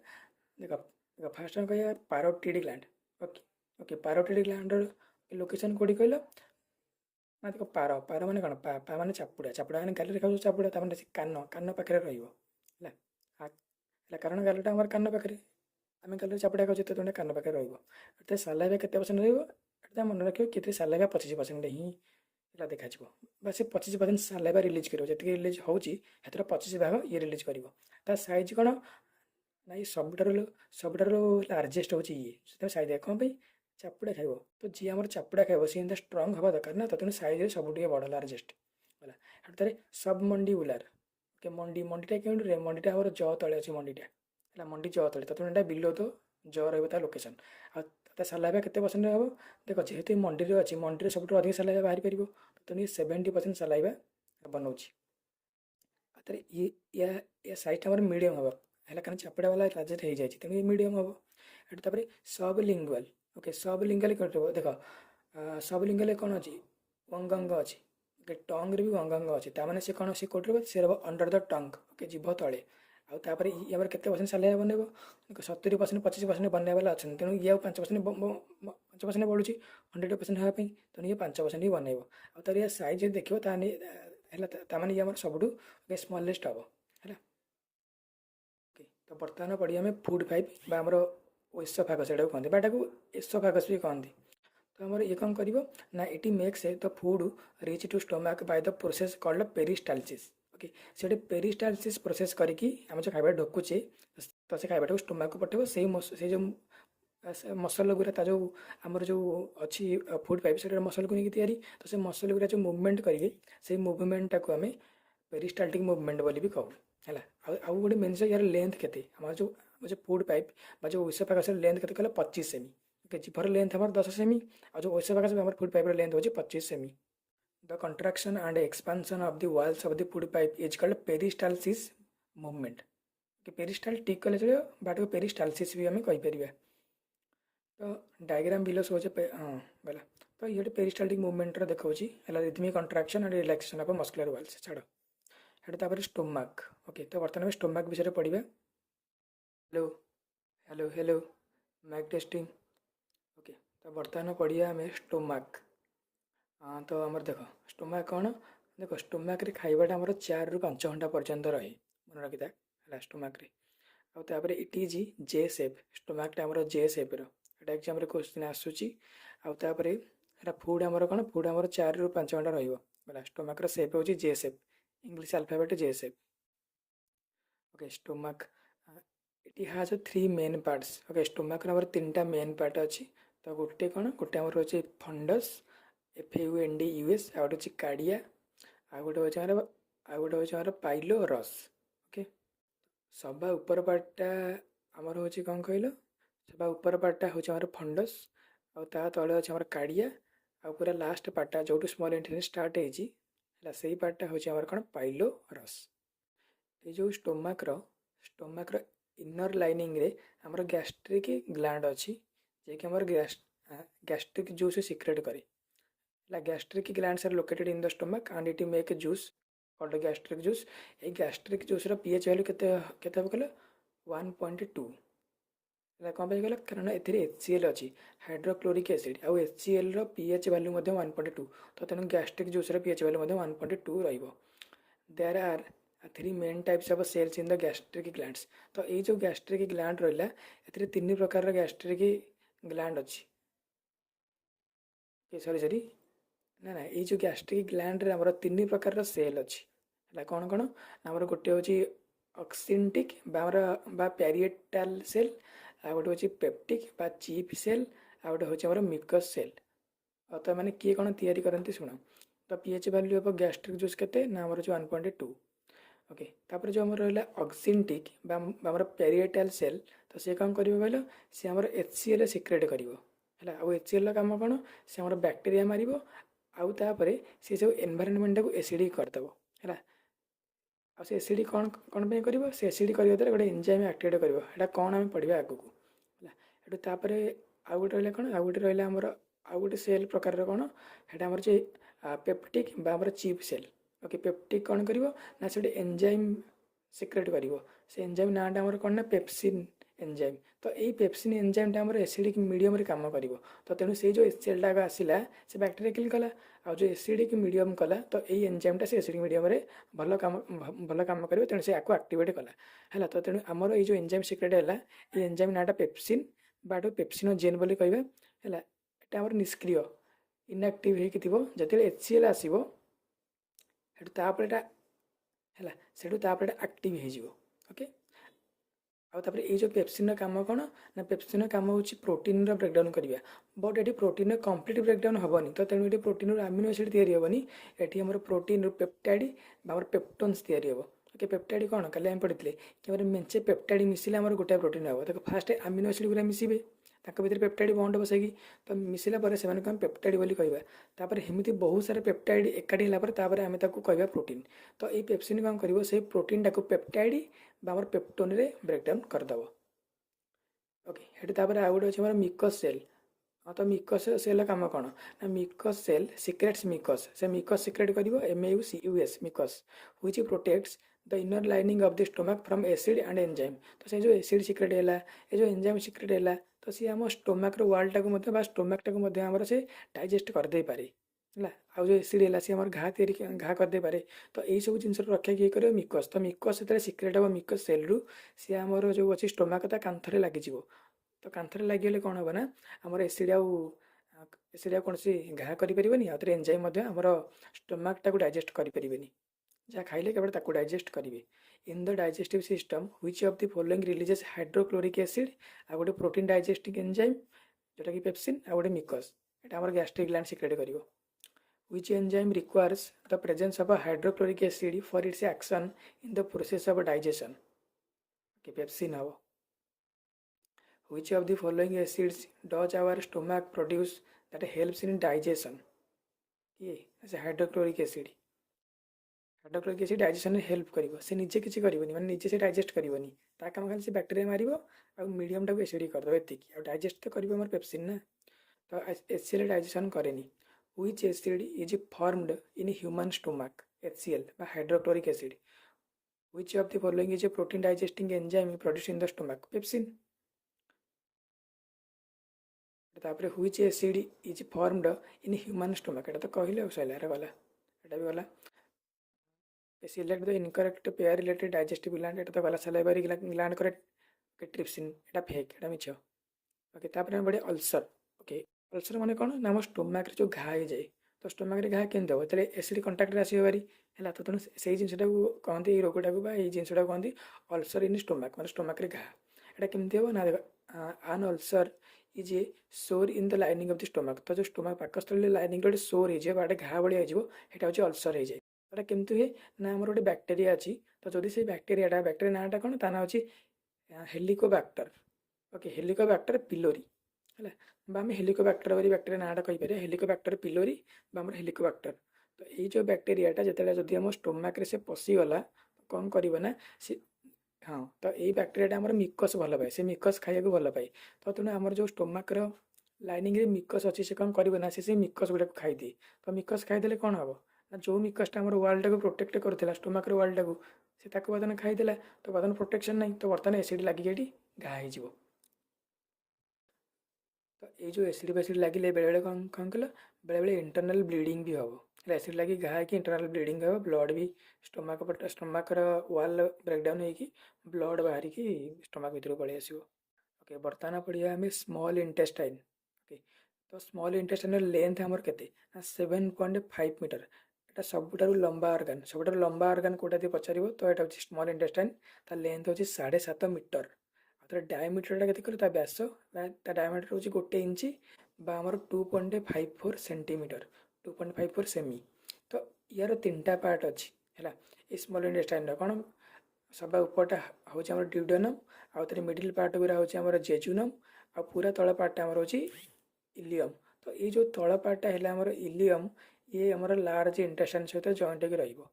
देख देख फास्ट कह parotid gland okay okay parotid gland location कौटी कहल ना देख पार पार मैंने कौन पा मैंने चापुड़ा चापुड़ा मैंने गाल खाऊ चापुड़ा तमें कान कान पाखे रहा कारण गालटा आम कान पाखे आम गाल चापुड़ा खाऊ तो कान पाखे रही सलाइवा के रहा मन रख कि सलाइवा 25% ही देखा बस 25% सलाइवा रिलीज कर जी रिलीज होती 25 भाग ये रिलीज कर सैज कौन ना ये सबुठार लार्जेस्ट हूँ ये सैज कौन चापुड़ा खाइब तो जी आम चापुड़ा खाइब सी स्ट्रंग हवा दरकार ना तो तेणु सैज सब बड़ लार्जेस्ट है सब मंडिबुलर ओके मंडीटा क्यों मंडीटा आम ज तले अच्छी मंडीटा है मंडी ज तले तो तेणु बिलो तो ज रहा लोकेशन सलाइवा के हम देख जेहेतु मंडी अच्छी मंडी सब अधिक सलाइवा बाहरी पार तो ये 70% सलाइवा बनाऊँगी ये साइज आम मीडियम हम है कारण चापुड़ा वाला लार्जेस्ट हो जाए तेणु ये मीडियम हम ये सब लिंगुअल ओके सब लिंगुअल देख सब लिंगुअल कौन अच्छी वंगांग अच्छी ओके टंग भी वंगांग अच्छी ताने से कौन से कौट रे अंडर द टंग ओके जीभ तले आउे ये के सलाइवा बनइब देख 70% 25% बनने वाला अच्छा तेणु ये 5% बढ़ुची 100% हाँपाई तेणु ये 5% ही बनइब आर ये सैज देखो ताने ये आम सब स्मलेस्ट हम है ओके तो बर्तमान पढ़िया आम फूड पाइप आमर ओएसोफेगस एटा कहते बाटा को एसोफेगस भी कहते तो आमर ये कौन कर ना ये makes the food reach to stomach by the process called peristalsis okay से पेरिस्टालसिस प्रोसेस करके आम जो खाइबा ढकुचे तो से खाइबाटा स्टोमक को पठेब से जो मसल गुरा जो आमर जो अच्छी फूड पाइप से मसल को लेकिन तैयारी तो से मसल गुरा जो मुवमेंट करेंगे से मुवमेंटा को आम पेरिस्टाल्टिक मुवमेंट बोली भी कहू है आउ गोटे मेन यार लेंथ के जो फूड पाइप जो ओएसोफेगस लेंथ के कहले 25 सेमी ओके जीभर लेंथ हमारे 10 सेमी और जो ओएसोफेगस हमारे फूड पाइप लेंथ हो 25 semi the कंट्राक्शन and expansion of the walls of the food pipe is called peristalsis movement कि पेरिस्टाल्टिक कहले चलो बाट को पेरिस्टालसिस भी आम कहीपर तो डायग्राम बिलो शो हाँ गला तो ये पेरिस्टाल्टिक मूवमेंट देखा rhythmic contraction and relaxation of muscular walls छाड़ हेटा स्टोमक ओके तो बर्तमान स्टोमक विषय पढ़ा hello hello hello mic testing okay तो बर्तमान पढ़िया आम स्टोमक हाँ तो आमर देख स्टोमक कौन देख स्टोमक खाइबाटा आमर 4 ରୁ 5 घंटा पर्यंत रहे मन रखी था स्टोमक आउे इट इज जे सेप स्टोमकटा आमर जे सेप एग्जाम क्वेश्चन आसूची आउे फूड आमर कौन फूड आमर 4 ରୁ 5 घंटा रहा स्टोमक सेप हूँ J shape English alphabet J shape okay stomach it has 3 main parts okay stomach आमर 3टा मेन पार्ट अच्छी तो गोटे कौन गोटे आमर अच्छे फंडस FUNDUS आ गोटे कार्डिया आ गोटे हूँ पाइलो रस ओके सभा ऊपर पार्टा आमर हूँ कौन कहल सभा ऊपर पार्टा हूँ आमर फंडस आ तले अच्छे आमर कार्डिया आ पूरा लास्ट पार्टा जो स्मॉल इंटेस्टाइन स्टार्ट होती से पार्टा हूँ आमर कौन पाइलो रस ये जो स्टोमक इनर लाइनिंग रे आमर गैस्ट्रिक ग्लैंड अच्छी जे कि आमर गैस्ट्रिक जूस सिक्रेट करे gastric glands are located in the stomach and it make juice called gastric juice ये गैस्ट्रिक जूस पीएच वैल्यू केते कहले 1.2 कौन पे कहला कारण HCl अच्छी हाइड्रोक्लोरिक एसिड आउ HCl पीएच वैल्यू 1.2 तो तेणु गैस्ट्रिक जूस पीएच वैल्यू 1.2 रही there are three main types of cells in the gastric glands. तो ये जो गैस्ट्रिक ग्लैंड रहा ए तीन प्रकार गैस्ट्रिक ग्लैंड अच्छी सॉरी सॉरी ना ना ये जो गैस्ट्रिक ग्लैंड रे हमर तीन प्रकार सेल अच्छी है कौन कौन आमर गोटे हूँ ऑक्सिंटिक पैरिएटाल सेल आ गोटे हूँ पेप्टिक चीफ सेल आ गोटे हूँ आमर मिकस सेल। तो मैंने किए कौन तैयारी करती शुण। तो pH value of gastric juice के आमर जो 1.2 ओके। तापर जो आमर रहा ऑक्सिंटिक पैरिएटाल सेल तो सी कौन कर कहल सी आमर HCl सिक्रेट कर HCl काम कौन से आमर बैक्टेरिया मार आउ तापर सी सब एनवायरनमेंट को एसिडिक करदेव है आ से एसिड कौन कौन पे कर से एसिड करने द्वारा गोटे एंजाइम एक्टिवेट कर कौन आम पढ़ा आगू है तापर आउ गोटे रहा कौन आउ गोटे रहा आमर आउ गोटे सेल प्रकार कौन है आमर जो peptic chief cell okay. Peptic कौन कर ना से एंजाइम सिक्रेट कर से एंजाइम नाटा आमर कौन ना पेप्सिन एंजाइम। तो यही पेप्सिन एंजाइमटा आमर एसिडिक मीडियम काम कर तो तेणु से जो सेलटा आसला से बैक्टेरिया किल कला आ जो एसिडिक मीडियम कला तो यही एंजाइमटा से एसिडिक मीडियम भल काम कर तेणु से एक्टिवेट कला है। तो तेणु आमर ये जो एंजाइम सिक्रेट है ये एंजाइम नाटा पेप्सिन बाट पेप्सिनोजेन बोली कहबा है एटा आमर निष्क्रिय इनएक्टिव हो जो HCl आसो तापर एक्टिव हो ओके। आउे ये जो पेप्सिन काम कौन ना पेप्सिन काम हो प्रोटीन ब्रेकडाउन करवा बट ये प्रोटीन कंप्लीट ब्रेकडाउन हेनी तो तेणु ये प्रोटीन आमिनो एसिड तैयारी हेनी ये आम प्रोटीन पेप्टाइड पेप्टोन्स तैयारी हे ओके। पेप्टाइड कौन कल आम पढ़ी कि मेचे पेप्टाइड मिसिले आम गोटे प्रोटीन हे तो फास्ट आमिनो एसिड गुरा मिसबे भर पेप्टाइड बंड बसैकी तो मिसला से पेप्टाइड बोली कहवा तापर एमती बहुत सारा पेप्टाइड एकाठी होगापर आम कहवा प्रोटीन। तो ये पेप्सिन कौन कर से प्रोटीन टाक पेप्टाइड आमर पेप्टोन रे ब्रेकडाउन करदेव ओके। हेटू तापर आउ गोटे अच्छे मिकस सेल। हाँ तो मिकस सेल काम कौन ना मिकस सेल सिक्रेट्स मिकस से मिकस सिक्रेट कर MAUCUS mix which protects the inner lining of the stomach from acid and enzyme. तो से जो एसिड सिक्रेट है ये जो एंजाइम सिक्रेट है तो सी आम स्टोमक वाल टाक स्टोमक टाक आमर से डाइजेस्ट करदे पारे है आउ जो एसिड है सी आम घा करदे पारे। तो यही सब जिन रक्षा किए कर मिकस तो मिकस से सिक्रेट हम मिकस सेल रु सी आमर जो अच्छी स्टोमक कांथरे लगिज तो कांथरे लगिगले कौन हम ना आमर एसिड कौन सी घा करें आउ एंजाइम आमर स्टोमक टाक डाइजेस्ट करें जहाँ खाइले केवल ताकू डाइजेस्ट करेंगे। In the digestive system which of the following releases hydrochloric acid आ गोटे प्रोटीन डाइजेस्टिंग एंजाइम जोटा कि पेप्सिन आ गोटे मिकस एटा हमर गैस्ट्रिक ग्लैंड सिक्रेट करिवो। Which enzyme requires the presence of a hydrochloric acid for its action in the process of digestion कि pepsin हबो। Which of the following acids does our stomach produce that helps in digestion कि hydrochloric acid hydrochloric acid digestion help करिवो से निजे किसी करबनी माने निजे से डाइजेस्ट करबनी ता काम खाली से बैक्टेरिया मारिवो आ मीडियम टाको एसिड करदो एतिकी आ डाइजेस्ट तो करिवो हमर पेप्सिन ना तो HCl डाइजेशन करेनी। Which acid is formed in human stomach HCl बा hydrochloric acid. Which of the following is a protein digesting enzyme produced in the stomach pepsin. तापर which acid is formed in human stomach एटा तो कहले सैला रे गला एटा भी गला। Select the incorrect pair related digestive gland एटा तो गला सलाइवरी ग्लैंड करेक्ट ट्रिप्सिन एटा फेक एटा मिछ ओके। तापर बड़े अल्सर ओके अल्सर माने कौन ना स्टोमक रे जो घा हो जाए तो स्टोमक रे घा केमती हम तेरे एसिड कंटाक्ट आस बारी है तो तेणु से जिनटा कहते रोगटा को जिनटा कहते अल्सर इन स्टोमक मैं स्टोमक रे घा एटा केमती हम ना देख आन अल्सर इज ए सोर in the lining of the stomach तो जो स्टोमक पाकस्थली लाइनिंग गोटे सोर हो बाटे घा भाया होटा हूँ अल्सर हो जाए तो केमती हुए ना आमर गोटे बैक्टेरिया अच्छी तो जदि से बैक्टेरिया नाटा कौन ता ना अच्छी हेलिकोबैक्टर ओके हेलिकोबैक्टर पिलोरी है आम हेलिकोबैक्टर बोली बैक्टेरिया नाटा कहीपर हेलिकोबैक्टर पिलोरी हेलिकोबैक्टर। तो ये जो बैक्टेरियाटा जिते जदि आम स्टोमक से पशिगला कौन करना सी हाँ तो यही बैक्टेरियाटा आमर मिकस भल पाए से मिकस खाया भल पाए तो तेणु आमर जो स्टोमक लाइनिंग रे मिकस अच्छी से कौन करना से मिकस गुड़ा खाईदिए तो मिकस खाईदे कौन हम ना जो मिकसटा आम वाल्टा को प्रोटेक्ट करूला स्टोमक वाल्टा को से बर्तमान खाईदेला तो बर्तमान प्रोटेक्शन नहीं तो बर्तमान एसिड लगिक घा हो। तो ये जो एसिड बेसिड लगे बेले बेले कौन कौन कल बेले बेले इंटरनल ब्लीडिंग भी हम एसिड लगी घा कि इंटरनल ब्लीडिंग हो ब्लड भी स्टोमाकर वाल ब्रेकडाउन होगी ब्लड बाहर की स्टोमाक भर पलि आसो। ओके बर्तमान पढ़िया आम स्मॉल इंटेस्टाइन। ओके तो स्मॉल इंटेस्टाइन लेंथ आमर के 7.5 मीटर। এটা ସବୁଠାରୁ ଲମ୍ବା ଅର୍ଗାନ ସବୁଠାରୁ ଲମ୍ବା ଅର୍ଗାନ କେଉଁଟା ଯଦି ପଚାରିବ ତ ଏଇଟା ହେଉଛି ସ୍ମଲ୍ ଇଣ୍ଟେଷ୍ଟାଇନ୍। ତା ଲେନ୍ଥ ହେଉଛି 7.5 ମିଟର। ଆଉ ତାର ଡାଇମିଟରଟା କେତେ କହିଲେ ତା ବ୍ୟାସ ତା ଡାଇମିଟର ହେଉଛି 1 ଇଞ୍ଚ ବା ଆମର 2.54 ସେଣ୍ଟିମିଟର 2.54 ସେମି। ତ ୟାର 3ଟା ପାର୍ଟ ଅଛି ହେଲା। ଏ ସ୍ମଲ୍ ଇଣ୍ଟେଷ୍ଟାଇନ୍ର କ'ଣ ସବା ଉପରଟା ହେଉଛି ଆମର ଡ୍ୟୁଡେନମ୍ ଆଉ ତାର ମିଡିଲ ପାର୍ଟ ଗୁରା ହେଉଛି ଆମର ଜେଜୁନମ୍ ଆଉ ପୁରା ତଳ ପାର୍ଟଟା ଆମର ହେଉଛି ଇଲିୟମ୍। ତ ଏଇ ଯେଉଁ ତଳ ପାର୍ଟଟା ହେଲା ଆମର ଇଲିୟମ୍ ये आमर लार्ज इंटेस्टाइन सहित जॉइंट होकर रहिबो।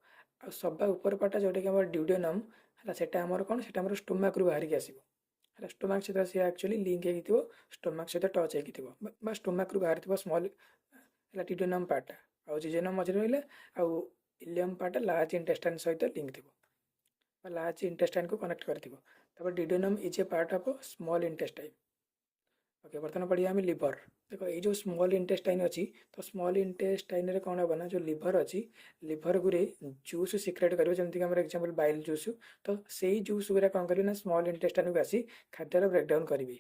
आ सभा ऊपर पार्टा जोटा कि आमर ड्यूडेनम है सेटा आमर कौन सेटा आमर स्टोमाक रु बाहर की आसीबो है स्टोमाक सहित सी एक्चुअली लिंक होइथिबो स्टोमाक सहित टच होइथिबो बा स्टोमाक रु बाहर थिबो स्मॉल है ड्यूडेनम पार्टा आ जेजेनम मझे रहिले आ इलियम पार्टा लार्ज इंटेस्टाइन सहित लिंक थिबो लार्ज इंटेस्टाइन को कनेक्ट करथिबो। तब duodenum is a part of small intestine. Okay बर्तमान पढ़िया आम लिवर। देखो ये जो स्मॉल इंटेस्टाइन अच्छी तो स्मॉल इंटेस्टाइन कौन हम ना जो लिवर अच्छी लिवर गुरे जूस सिक्रेट कर जमीक आम एग्जांपल बाइल जूस तो से जूस गुरा कौन करेंगे ना स्मॉल इंटेस्टाइन को आसी खाद्यर ब्रेकडाउन करेंगे।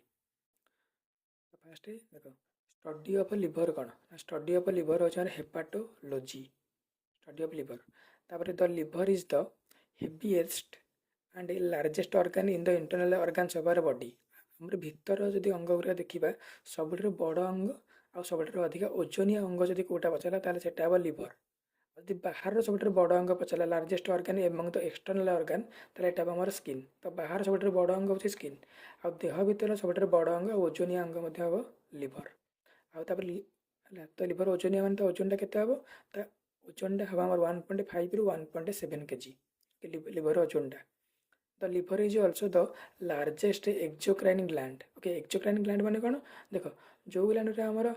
फास्ट देख स्टडी ऑफ लिवर कौन स्टडी ऑफ लिवर अच्छे हेपाटोलॉजी स्टडी ऑफ लिवर। तापर the liver is the heaviest and largest organ in the internal organs of our body. आमर भीतर जदि अंग गुरा देखा सब बड़ अंग आ सब अधिक ओजनिया अंग जदि कौटा पचारा ताले सेटा हम लिवर। जदि बाहर सब बड़ अंग पचारा largest organ among the external organ ताले एटा हमर स्किन। तो बाहर सब बड़ अंग होची स्किन आ देह भीतर सब बड़ अंग ओजनिया अंग मध्य हम लिवर। आ तो लिवर ओजनिया मान ओजनटा केते हम ता ओजनटा हम हमर 1.5 रु 1.7 केजी लिवर ओजनटा। The liver is also the largest exocrine gland. Okay exocrine gland माने कौन देख जो ग्लैंड आमर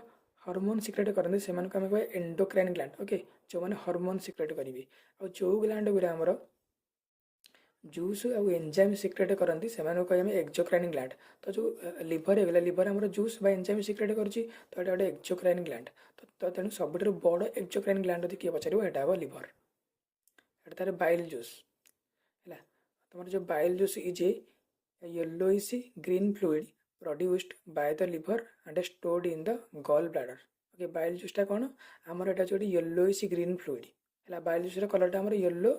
हार्मोन सिक्रेट करते से आम कहे एंडोक्राइन ग्लैंड। ओके जो मैंने हार्मोन सिक्रेट करेंगे और जो ग्लैंड गुरा आमर जूस आउ एंजाइम सिक्रेट करती से कहे एक्सोक्राइन ग्लैंड। तो जो लिवर है लिवर आमर जूस बा एंजाइम सिक्रेट कर तो ये गोटे एक्सोक्राइन ग्लैंड। तो तेणु सब बड़ एक्सोक्राइन ग्लैंड किए पचार यहाँ हम लिवर एटा तार बाइल जूस है। तुम्हारे जो bile juice is a yellowish green fluid produced by the liver and stored in the gall bladder. Okay bile जूसटा कौन आमर एटा जो येलोइश ग्रीन फ्लूइड है बाइल जूसर कलरटा आमर येलो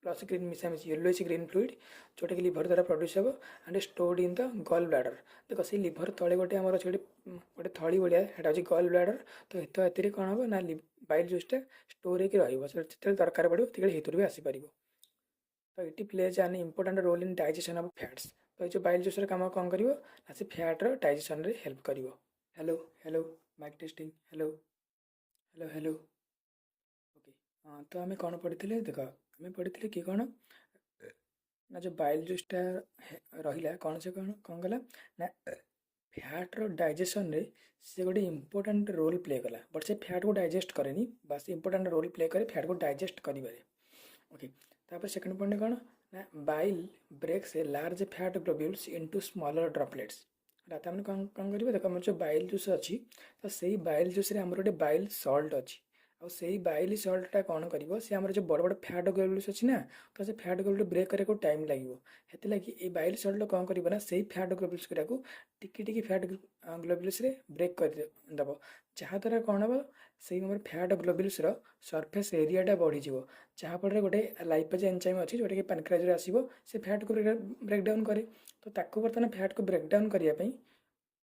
प्लस ग्रीन मिसामिशी येलोइश ग्रीन फ्लूइड जोटा कि लिवर द्वारा प्रोड्यूस हे and stored in the gall bladder. देखो से लिवर तले गोटे आमर अच्छे गोटे थली भाया यहाँ हूँ गॉल ब्लैडर। तो ये कौन हम ना बाइल जूसटा स्टोर होकर दरकार पड़ो तो भी आसीपर। तो ये plays an important role in digestion of fats. तो ये जो बाइल जूसर काम कौन कर से फैट्र डाइजेशन रे हेल्प कर। Hello hello mic testing hello hello hello. Okay हाँ तो आम कौन पढ़ी देख आम पढ़ी कि कौन ना जो बाइल जूसटा रहा कौन से कौन कौन कला ना फैट्र डाइजेशन रे से गोटे इम्पोर्टाट रोल प्ले कला बट से फैट को डाइजेस्ट करे बस इम्पोर्टाट रोल प्ले करे फैट को डाइजेस्ट कर। ओके तापर सेकंड पॉइंट कौन ना bile breaks a large fat globules into smaller droplets. रात मैंने कौन कौन करेंगे देख आम जो बाइल जूस अच्छी तो से बाइल जूस आम गोटे बाइल सल्ट अच्छी और से बाइल सल्टा कौन कर से आम जो बड़ बड़ फैट ग्लोब्यूल्स अच्छी ना तो से फैट ग्लोब्यूल ब्रेक करने को टाइम लगे से बाइल सल्ट कौन करना से फैट ग्लोब्यूल्स गुरा टिकी फैट ग्लोब्यूल्स ब्रेक करदेव जहाँद्वारा कौन हम से आम फैट ग्लोब्यूल्स सरफेस एरियाटा बढ़ीज जहाँफल गोटे लाइपेज एंजाइम अच्छी जोटा कि पैनक्रियाज आसो से फैट को ब्रेकडाउन करे। तो ताको बर्तमान फैट को ब्रेकडाउन करने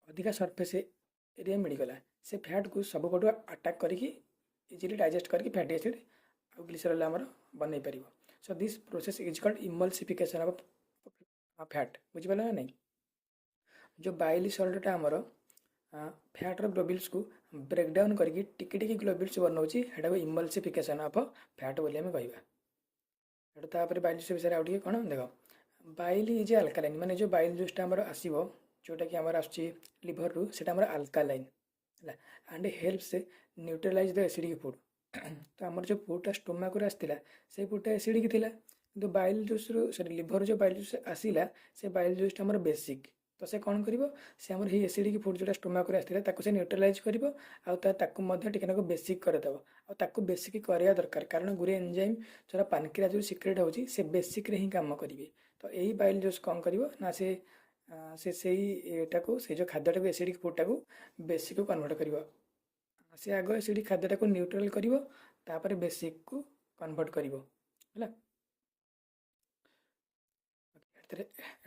अधिका सरफेस एरिया मिलगला से फैट को सब पटु अटैक करके इजिली डाइजेस्ट करके फैटी एसिड और ग्लिसरल आमर बन पार। So this process is called emulsification of fat बुझिपाल ना नहीं। जो बाइल सल्टटा आमर फैट्र ग्लोब्यूल्स को ब्रेकडाउन करके टिकी ग्लोब्यूल्स बनाऊँगी को इमल्सिफिकेशन ऑफ फैट बोली आम कहवा। तापर बाइल जूस विषय आउ कौन देख बाइल इज अल्कालाइन माने जो बाइल जूसटा आमर आसो जोटा कि आमर लिवर रु से अल्कालाइन है and helps neutralise the acidic food. तो आमर जो फूडटा स्टोमाक आसाला से फूडटा एसिडिक थिला किंतु बाइल जूस सॉरी लिवर जो बाइल जूस आसला से बाइल जूसटा आमर बेसिक तो से कौन करिवो से हमर ही एसिडिक फूड जोटा स्टोमक रे आस्थिला ताको से न्यूट्रलाइज करिवो आ ताको मध्ये टिके नाको बेसिक करदेव आ ताको बेसिक करिया दरकार कारण गुरे एंजाइम जोटा पानक्रियाज रू सिक्रेट होची से बेसिक रे ही काम करिवे तो यही बाइल जूस कौन करिवो ना से एटाको से जो खाद्यटाको एसिडिक फूडटाको बेसिक को कन्वर्ट करिवो से आग एसिडिक खाद्यटाको न्यूट्रल करिवो तापर बेसिक को कन्वर्ट करिवो ହେଲା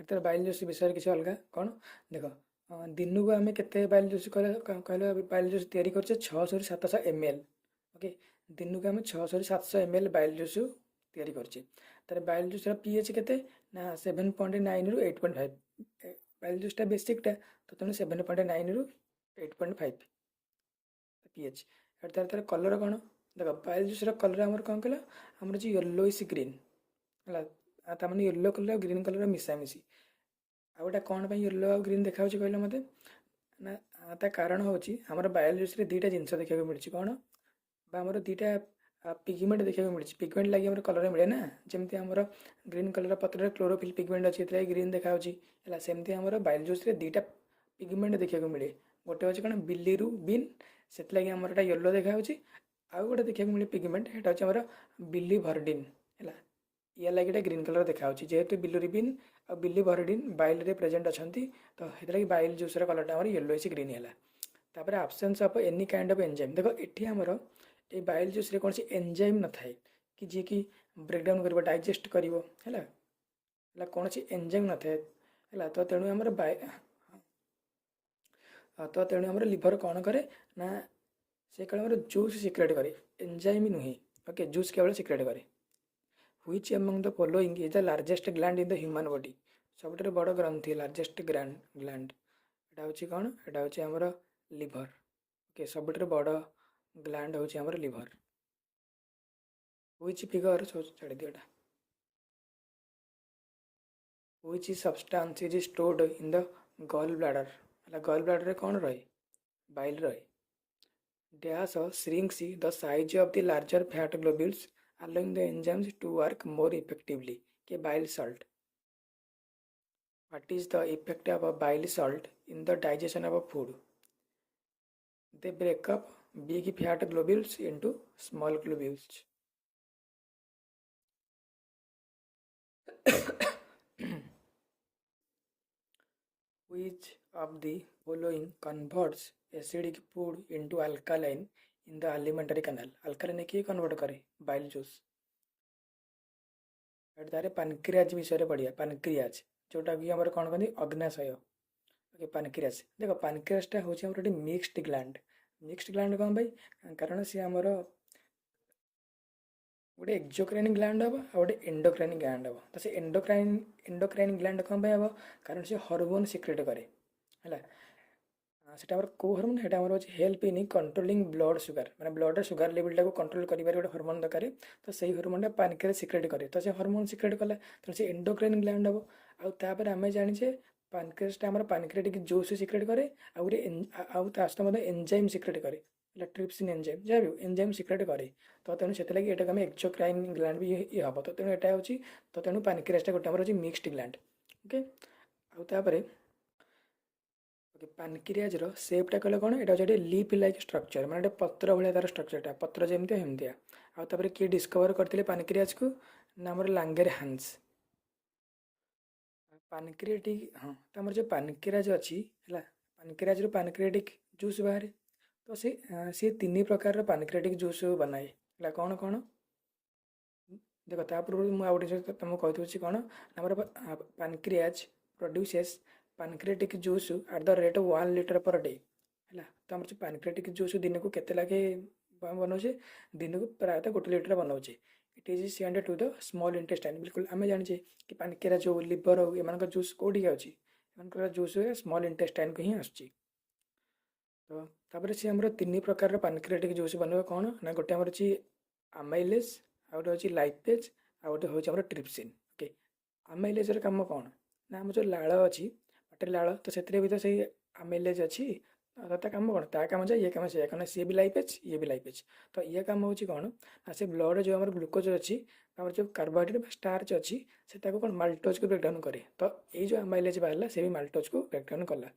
एतर बाइल जूस विषय किसी अलग कौन देख दिन को आम के बाइल जूस कहले बाइल जूस तैयारी करछे 600 ରୁ 700 ml ओके दिन को आम 600 ରୁ 700 ml बाइल जूस तैयारी करछे तार बाइल जूस पीएच केते ना 7.9 ରୁ 8.5 बाइल जूसटा बेसिकटा तो तेणु 7.9 ରୁ 8.5 पीएच तार तार कलर कौन देख बाइल जूस कलर आमर कौन कहला आमर जे येलोइश ग्रीन है ताମାନେ येलो कलर ग्रीन कलर मिसामिशी आ गोटा कौन येलो आ ग्रीन देखा कहले मत ना ता कारण हूँ आमर बाइल जूस दुईटा जिनस देखा मिली कौन आमर दुईटा पिगमेंट देखा मिली पिगमेंट लगे आम कलर मिले ना जमती आमर ग्रीन कलर पत्र क्लोरोफिल पिगमेंट अच्छी ग्रीन देखा है सेमती आमर बाइल जूस दिटा पिगमेंट देखा मिले गोटे हूँ कौन बिल्ली बीन से लगे आमर येलो देखा आउ गोटे देखा मिले पिगमेंट यहाँ हूँ आमर बिल्ली भर्डिन है या लगे ग्रीन कलर देखा जेहेतु बिल्ली बीन और बिल्ली भर्डिन बाइल रे प्रेजेंट अच्छा तो ये बाइल जूस कलर आमर येलोइश ग्रीन है तापर absence of any kind of enzyme देखो ये आमर ये बाइल जूस रे कौन सी एंजाइम न थाए कि जी की ब्रेकडाउन कर डाइजेस्ट कर कौन सी एंजाइम न थाए है तो तेणु आमर तो तेणु आमर लिवर कौन करे ना से केवल आमर जूस सिक्रेट करे एंजाइम नुहे ओके जूस केवल सिक्रेट करे which among the following is the largest gland in the human body सबुठ बड़ ग्रंथि लार्जेस्ट ग्लैंड एटा हूँ कौन एटा हूँ आमर लिवर ओके सबुठ बड़ ग्लैंड हूँ आमर लिवर व्हिच फिगर छाड़ी दियो which substance is stored in the gall bladder रे कौन रहे बाइल रहे dash shrinks the size of the larger fat globules allowing the enzymes to work more effectively के bile salt what is the effect of a bile salt in the digestion of a food they break up big fat globules into small globules which of the following converts acidic food into alkaline in the alimentary canal alkaline किए convert करे bile juice तारे पानक्रियाज विषय पढ़िया पानक्रियाज जोटा कि आमर कौन कहते अग्नाशय ओके पानक्रियाज देख पानक्रियाजटा हूँ आम गोटे मिक्सड ग्लैंड कौन भाई कारण सी आमर गोटे एक्जोक्राइन ग्लैंड हम आ गोटे एंडोक्राइन ग्लैंड हम तो से एंडोक्राइन ग्लैंड कौन हम कारण से हार्मोन सिक्रेट करे है सेटा को हार्मोन है help in controlling blood sugar मैंने ब्लड सुगर लेवल टाक कंट्रोल कर गोटे हार्मोन दरकार तो सही हार्मोन पानक्रियाज सिक्रेट करे तो से हार्मोन सिक्रेट कला तो से एंडोक्राइन ग्लैंड हम आउे आम जाने पानक्रियाजटा आम पानक्रियाटिक जूस सिक्रेट करे आउे एंजाइम सिक्रेट करे ट्रिप्सिन एंजाइम जहाँ भी एंजाइम सिक्रेट करे तो तेणु से लगे ये एक्जोक्राइन ग्लैंड भी ये हम तो तेणु यहाँ हूँ तो तेणु पानक्रियाजटा गोटे आमर मिक्सड ग्लैंड ओके आउे ओके पानक्रियाज सेपटा कहले कौन यहाँ गोटे लीफ लाइक स्ट्रक्चर मैंने पत्र भाया तार स्ट्रक्चरटा पत्र जमी हेमतिया आउे किए डिस्कवर करते पानक्रियाज को ना आमर लांगेर हांस पानक्रियाटिक हाँ तो आमर जो पानक्रियाज अच्छी है पानक्रियाज पानक्रियाटिक जूस बाहर तो सी तीन प्रकार पानक्रियाटिक जूस बनाए है कौन कौन देख ता पूर्व मुझे तुमको कही कौन आमर pancreas produces pancreatic juice at the rate of 1 litre per day है तो आम पानक्रियाटिक जूस दिन को केते लागे बनाऊे दिन को प्रायतः 1 लीटर बनाऊे it is send to the small intestine बिल्कुल आम जाने कि पानक्रियाज हो लिवर हो एम जूस कौटी आर जूस स्मॉल इंटेस्टाइन को ही आसूँ तो तापर सी आमर 3 प्रकार पानक्रियाटिक जूस बनवा कौन ना गोटे आमर अच्छी आमाइलेज आ गोटे अच्छी लाइपेज आ गोटे हूँ आमर ट्रिप्सिन ओके आमाइलेज काम कौन ना आम जो लाड़ अच्छी पाटे लाड़ तो से भी तो सही आमाइलेज अच्छी ତ ତା କାମ କ'ଣ, ତା କାମ ଯେ ଇଏ କାମ ସେଇଆ, କାରଣ ସିଏ ବି ଲାଇପେଜ୍ ଇଏ ବି ଲାଇପେଜ୍। ତ ଇଏ କାମ ହେଉଛି କ'ଣ ନା ସେ ବ୍ଲଡ଼୍ରେ ଯେଉଁ ଆମର ଗ୍ଲୁକୋଜ୍ ଅଛି, ଆମର ଯେଉଁ କାର୍ବୋହାଇଡ୍ରେଟ୍ ବା ଷ୍ଟାର୍ଚ ଅଛି, ସେ ତାକୁ କ'ଣ ମାଲ୍ଟୋଜ୍କୁ ବ୍ରେକ୍ଡାଉନ୍ କରେ। ତ ଏଇ ଯେଉଁ ଆମାଇଲେଜ୍ ବାହାରିଲା ସେ ବି ମାଲ୍ଟୋଜ୍କୁ ବ୍ରେକ୍ଡାଉନ୍ କଲା।